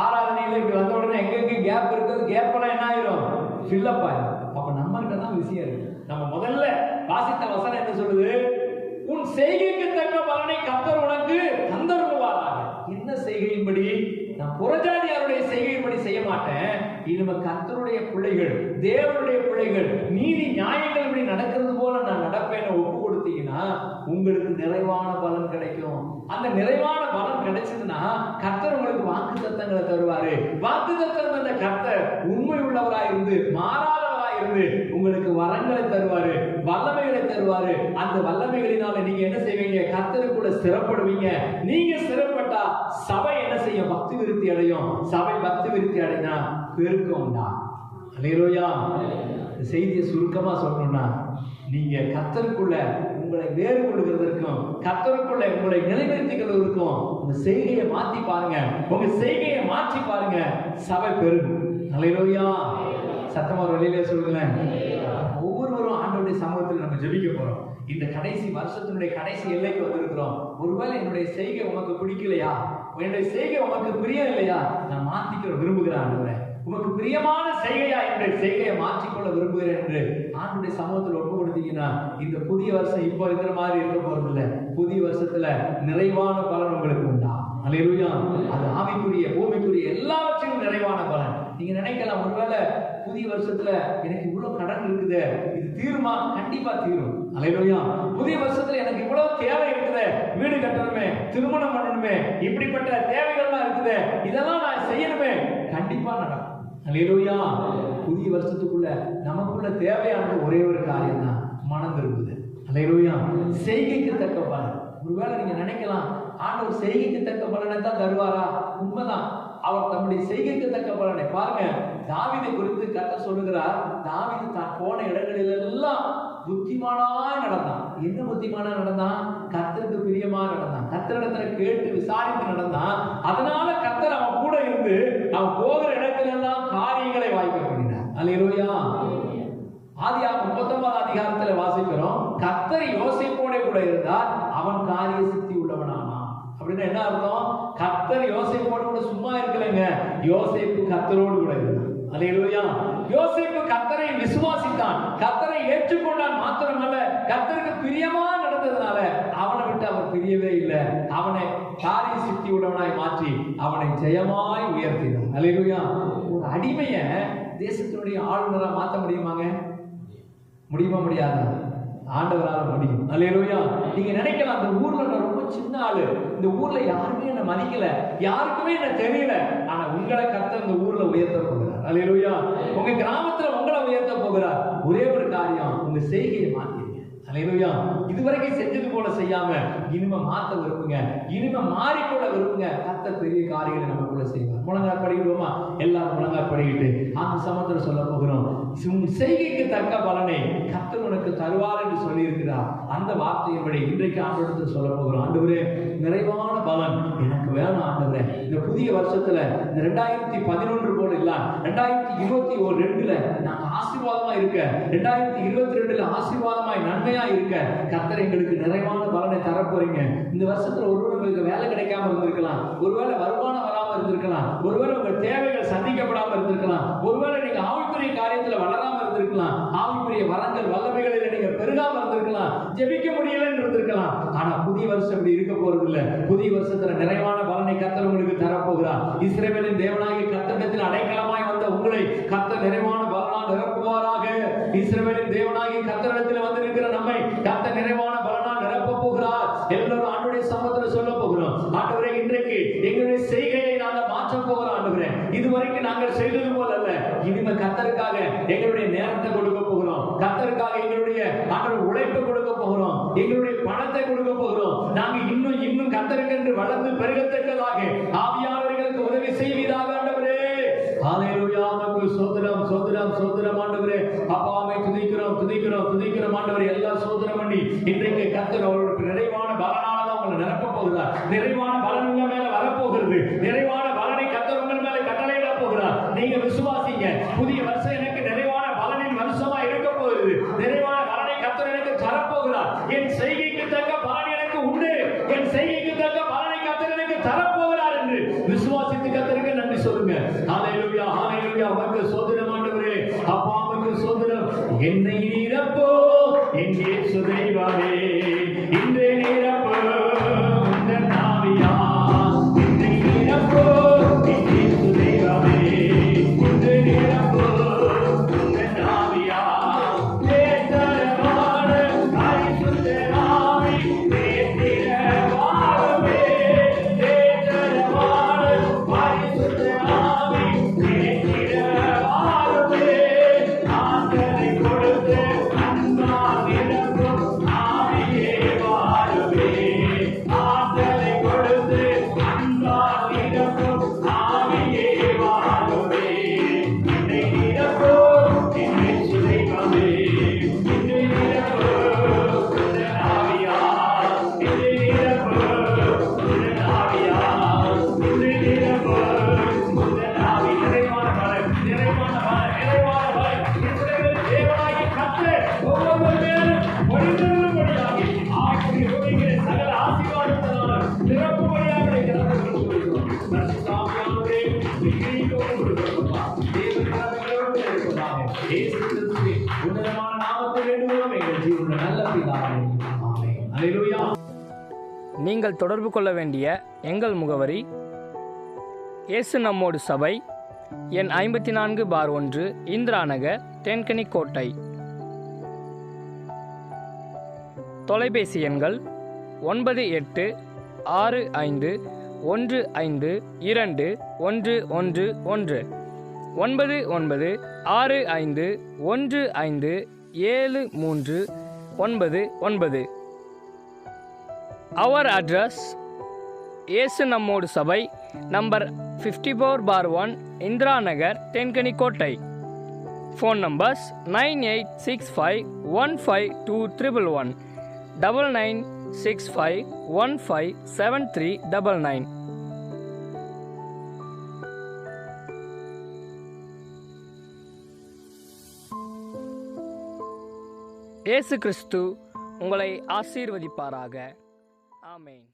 ஆராதனையில இப்படி வந்த உடனே எங்க கேப் இருக்குது? கேப் எல்லாம் என்ன ஆயிரும்? ஃபில்லப் ஆயிரும். அப்ப நம்ம கிட்ட தான் விஷயம் இருக்கு. நம்ம முதல்ல வாசித்த வசனம் என்ன சொல்லுது? உன் செய்கைக்கு தக்க பலனை கர்த்தர் உனக்கு தந்தருள்வாராக. என்ன செய்கையின்படி? நான் புறஜாதியாருடைய செய்கையின்படி செய்ய மாட்டேன். இனிமே கர்த்தருடைய பிள்ளைகள், தேவனுடைய பிள்ளைகள் நீதி நியாயங்கள் இப்படி நடக்கிறது போல நான் நடப்பேன்னு ஒப்பு கொடுத்தீங்கன்னா உங்களுக்கு நிறைவான பலன் கிடைக்கும். அந்த நிறைவான பலன் கிடைச்சதுன்னா கர்த்தர் உங்களுக்கு வாக்கு தத்தங்களை தருவாரு. வாக்கு தத்தம் அந்த கர்த்தர் உண்மை உள்ளவராய் இருந்து, மாறாதவராய் இருந்து உங்களுக்கு வரங்களை தருவாரு, வல்லமைகளை தருவாரு. அந்த வல்லமைகளினால நீங்க என்ன செய்வீங்க? கர்த்தருக்குள்ள ஸ்திரப்படுவீங்க. நீங்க ஸ்திரப்பட்டா சபை என்ன செய்யும்? பக்தி விருத்தி அடையும். சபை பக்தி விருத்தி அடைனா பெருக்கம் உண்டா. அல்லேலூயா. இந்த செய்தியை சுருக்கமா சொல்லணும்னா, நீங்க கர்த்தருக்குள்ள உங்களை வேறு கொள்கிறதற்கும் கர்த்தருக்குள்ள உங்களை நிலைநிறுத்திக்கிறதற்கும் உங்க செய்கையை மாத்தி பாருங்க. உங்க செய்கையை மாற்றி பாருங்க, சபை பெருகும். அல்லேலூயா. சத்தமா ஒரு வெளியிலே சொல்லுங்களேன். ஒவ்வொருவரும் ஆண்டவருடைய சமூகத்தில் நம்ம ஜெபிக்க போறோம். இந்த கடைசி வருஷத்தினுடைய கடைசி எல்லைக்கு வந்திருக்கிறோம். ஒருவேளை என்னுடைய செய்கை உனக்கு பிடிக்கலையா, என்னுடைய செய்கை உனக்கு பிரியம் இல்லையா, நான் மாத்திக்க விரும்புகிறேன் ஆண்டவரே. உனக்கு பிரியமான செய்கையா என்னுடைய செய்கையை மாற்றிக்கொள்ள விரும்புகிறேன் என்று ஆண்டவருடைய சமூகத்தில் ஒப்பு கொடுத்தீங்கன்னா இந்த புதிய வருஷம் இப்போ இருக்கிற மாதிரி இருக்க போறது இல்லை. புதிய வருஷத்துல நிறைவான பலன் உங்களுக்கு உண்டா. அல்லேலூயா. அது ஆவிக்குரிய, பூமிக்குரிய எல்லாவற்றையும் நிறைவான பலன். நீங்க நினைக்கலாம், ஒருவேளை புதிய வருஷத்துல எனக்கு இவ்வளவு கடன் இருக்குது, இது தீருமா? கண்டிப்பா தீரும். அல்லேலூயா. புதிய வருஷத்துல எனக்கு இவ்வளவு தேவை இருக்குது, வீடு கட்டணுமே, திருமணம் பண்ணணுமே, இப்படிப்பட்ட தேவைகள்லாம் இருக்குது, இதெல்லாம் நான் செய்யணுமே, கண்டிப்பா நடக்கும். அல்லேலூயா. புதிய வருஷத்துக்குள்ள நமக்குள்ள தேவையானது ஒரே ஒரு காரியம் தான், மனம் திரும்புது. அல்லேலூயா. செய்கைக்கு தக்க பலன். ஒருவேளை நீங்க நினைக்கலாம், ஆண்டவர் செய்கைக்கு தக்க பலனை தான் தருவாரா? உண்மைதான். அவர் தம்முடைய செய்கைக்கு தக்க பலனை பாருங்க. தாவீதை குறித்து கர்த்தர் சொல்லுகிறார், தாவீது தான் போன இடங்களில் எல்லாம் புத்திமானாய் நடந்தான். என்ன புத்திமானா நடந்தான்? கர்த்தருக்கு பிரியமா நடந்தான். கர்த்தரிடத்துல கேட்டு விசாரித்து நடந்தான். அதனால கர்த்தர் அவன் கூட இருந்து அவன் போகிற இடத்துல எல்லாம் காரியங்களை வாய்க்க பண்ணினார். அல்லேலூயா. ஆதியாகமம் 39 அதிகாரத்துல வாசிக்கிறோம், கர்த்தர் யோசேப்போட கூட இருந்தார், அவன் காரிய சித்தி உள்ளவனானான். அப்படின்னா என்ன அர்த்தம்? கர்த்தர் யோசேப்போடு கூட சும்மா இருக்கலைங்க, யோசேப்பு கர்த்தரோடு கூட இருந்தான். அல்லேலூயா. யோசேப்பு கர்த்தரை விசுவாசித்தான், கர்த்தரை ஏற்றுக்கொண்டான். மாத்திரமல்ல, கர்த்தருக்கு பிரியமா நடந்ததுனால அவனை விட்டு அவர் பிரியவே இல்லை. அவனை காரிய சித்தி உள்ளவனாய் மாற்றி அவனை ஜெயமாய் உயர்த்தினார். அல்லேலூயா. ஒரு அடிமைய தேசத்தினுடைய ஆளுநரா மாற்ற முடியுமாங்க? முடியுமா? முடியாதா? ஆண்டவரால் முடியும். அல்லேலூயா. நீங்க நினைக்கலாம், அந்த ஊர்ல நான் ரொம்ப சின்ன ஆளு, இந்த ஊர்ல யாருமே என்ன மதிக்கல, யாருக்குமே என்ன தெரியல. ஆனா உங்களை கர்த்தர் இந்த ஊர்ல உயர்த்த போகிறார். அல்லேலூயா. உங்க கிராமத்துல உங்களை உயர்த்த போகிறார். ஒரே ஒரு காரியம், உங்க செய்கையை மாத்திடுங்க. அல்லேலூயா. இதுவரைக்கும் செஞ்சது போல செய்யாம இனிமே மாத்த விரும்புங்க, இனிமே மாறிக்கொள்ள விரும்புங்க. கர்த்தர் பெரிய காரியங்களை நமக்குள்ள செய்வார். முழங்கால் படிக்கிடுவோமா? எல்லாரும் முழங்கால் படிக்கிட்டு அந்த சமத்துல சொல்ல போகிறோம், செய்கைக்கு தக்க பலனை கர்த்தர் உனக்கு தருவார் என்று சொல்லி இருக்கிறார். அந்த வார்த்தையின்படி இன்றைக்கு ஆண்டவரிடத்தில் சொல்ல போகிறோம். ஆண்டவரே, நிறைவான பலன் எனக்கு வேணும் ஆண்டவரே. இந்த புதிய வருஷத்துல இந்த 2011 போல இல்ல, 2022ல நாங்க ஆசீர்வாதமா இருக்க, 2022ல ஆசீர்வாதமாய் நன்மையா இருக்க கர்த்தர் எங்களுக்கு நிறைவான பலனை தரப்போறீங்க. இந்த வருஷத்துல ஒருவேளை உங்களுக்கு வேலை கிடைக்காம இருந்திருக்கலாம், ஒருவேளை வருமானம் வராம இருந்திருக்கலாம், ஒருவேளை உங்க தேவைகள் சந்திக்கப்படாம இருந்திருக்கலாம், ஒருவேளை நீங்க ஆவிக்குரிய காரியத்துல வளராம இருந்திருக்கலாம், ஆவிக்குரிய வரங்கள் வல்லமைகளில் நீங்க பெருகாம இருந்திருக்கலாம், ஜெபிக்க முடியலன்னு இருந்திருக்கலாம். ஆனா புதிய வருஷம் இப்படி இருக்க போறது இல்ல. புதிய வருஷத்துல நிறைவான பலனை கர்த்தர் உங்களுக்கு தரப்போகிறார். இஸ்ரவேலின் தேவனாகிய கர்த்தரிடத்தில் அடைக்கலமாய் வந்த உங்களை கர்த்தர் நிறைவான பலனால் நிரப்புவாராக. இஸ்ரவேலின் தேவனாகிய கர்த்தரிடத்தில் வந்திருக்கிற நம்மை கர்த்தர் நிறைவான பலனால் நிரப்ப போகிறார். எல்லாரும் ஆண்டவருடைய சமூகத்தில் சொல்ல போகிறோம், ஆண்டவரே, இன்றைக்கு எங்களுடைய செய்கையை நாங்கள் மாற்ற போகிறோம். ஆண்டவரே, இதுவரைக்கும் நாங்கள் செய்தது போல அல்ல, இனிமே கர்த்தருக்காக எங்களுடைய நேரத்தை கொடுக்க போகிறோம், கர்த்தருக்காக எங்களுடைய ஆண்டவர் உழைப்பை கொடுக்க போகிறோம், எங்களுடைய பணத்தை கொடுக்க போகிறோம். நாங்க இன்னும் கர்த்தருக்கு வளர்ந்து பெருகத்தக்கதாக ஆவியானவர்களுக்கு உதவி செய்வீராக ஆண்டவரே. ஹல்லேலூயா. நமக்கு சோதரம் சோதரம் சோதரம் ஆண்டவரே. அப்பாவை துதிக்கிறோம் ஆண்டவரே. எல்லா சோதரம் பண்ணி இன்றைக்கு கர்த்தர் அவர்களுக்கு நிறைவான பலனால உங்களை நிரப்ப போகிறார். நிறைவான பலன் உங்க மேல வரப்போகிறது. நிறைவான பலனை கர்த்தர் உங்கள் மேல கட்டளையிட போகிறார். நீங்க விசுவாசிங்க. புதிய வருஷம் எனக்கு நிறைவான பலனின் வருஷமா இருக்க போகிறது. நிறைவான பலனை கர்த்தர் எனக்கு தரப்போகிறார். என் செய்கைக்கு தக்க பலன் எனக்கு உண்டு, என் செய்கைக்கு தக்க பலனை கர்த்தர் எனக்கு தரப்போகிறார் என்று விசுவாசித்து கர்த்தருக்கு நன்றி சொல்லுங்க. ஹல்லேலூயா. ஹல்லேலூயா. உமக்கு ஸ்தோத்திரம் ஆண்டவரே. அப்பா, உமக்கு ஸ்தோத்திரம். என்னை நிரப்போ என் இயேசு தெய்வமே, இன்றே நிரப்போ உந்தன் ஆவியால். என்னை நிரப்போ என் இயேசு தெய்வமே, இன்றே நிரப்போ உந்தன் ஆவியால். தேற்றரமான பரிசுத்த ஆவி தேற்றிட வாருமே, தேற்றரமான பரிசுத்த ஆவி தேற்றிட வாருமே. ஆற்றலை கொடுத்து அன்பால் நிரப்பும் ஆவியே வாருமே, ஆற்றலை கொடுத்து அன்பால் நிரப்பும் ஆவியே வாருமே. என்னை நிரப்போ என் இயேசு தெய்வமே, என்னை நிரப்போ உந்தன் ஆவியால். என்னை நிரப்போ உந்தன் ஆவியால். என்னை நிரப்போ உந்தன் ஆவி. நிறைவான பலன், நிறைவான பலன், நிறைவான பலன். இஸ்ரவேலின் தேவனாகிய கர்த்தர் ஒவ்வொருவர் மேலும் பொழிந்தருளும்படியாக ஆவிக்குரிய சுவைகளை சகல ஆசீர்வாதத்தினாலும் நிரப்பும்படியாக நிரப்புகிறோம் சொல்கிறோம். பரிசுத்த ஆவியானவரே, கிரீடத்தோடு கொடுக்கிறோம். தேவன் கரங்களோடு இருப்பதாக இயேசு கிறிஸ்துவின் உன்னதமான நாமத்தில் வேண்டுகிறோம் எங்கள் ஜீவனுள்ள நல்ல பிதாவே. ஆமென். அல்லேலூயா. நீங்கள் தொடர்பு கொள்ள வேண்டிய எங்கள் முகவரி: இயேசு நம்மோடு சபை, எண் 54/1, இந்திரா நகர், தென்கனிக்கோட்டை. தொலைபேசி எண்கள் 9866515211, 9965157399. Our address: Yesu Nammodu Sabai, number 54/1, Indira Nagar, Denkanikottai. Phone numbers 9865152311, 9965157399. இயேசு கிறிஸ்து உங்களை ஆசீர்வதிப்பாராக. ஆமென்.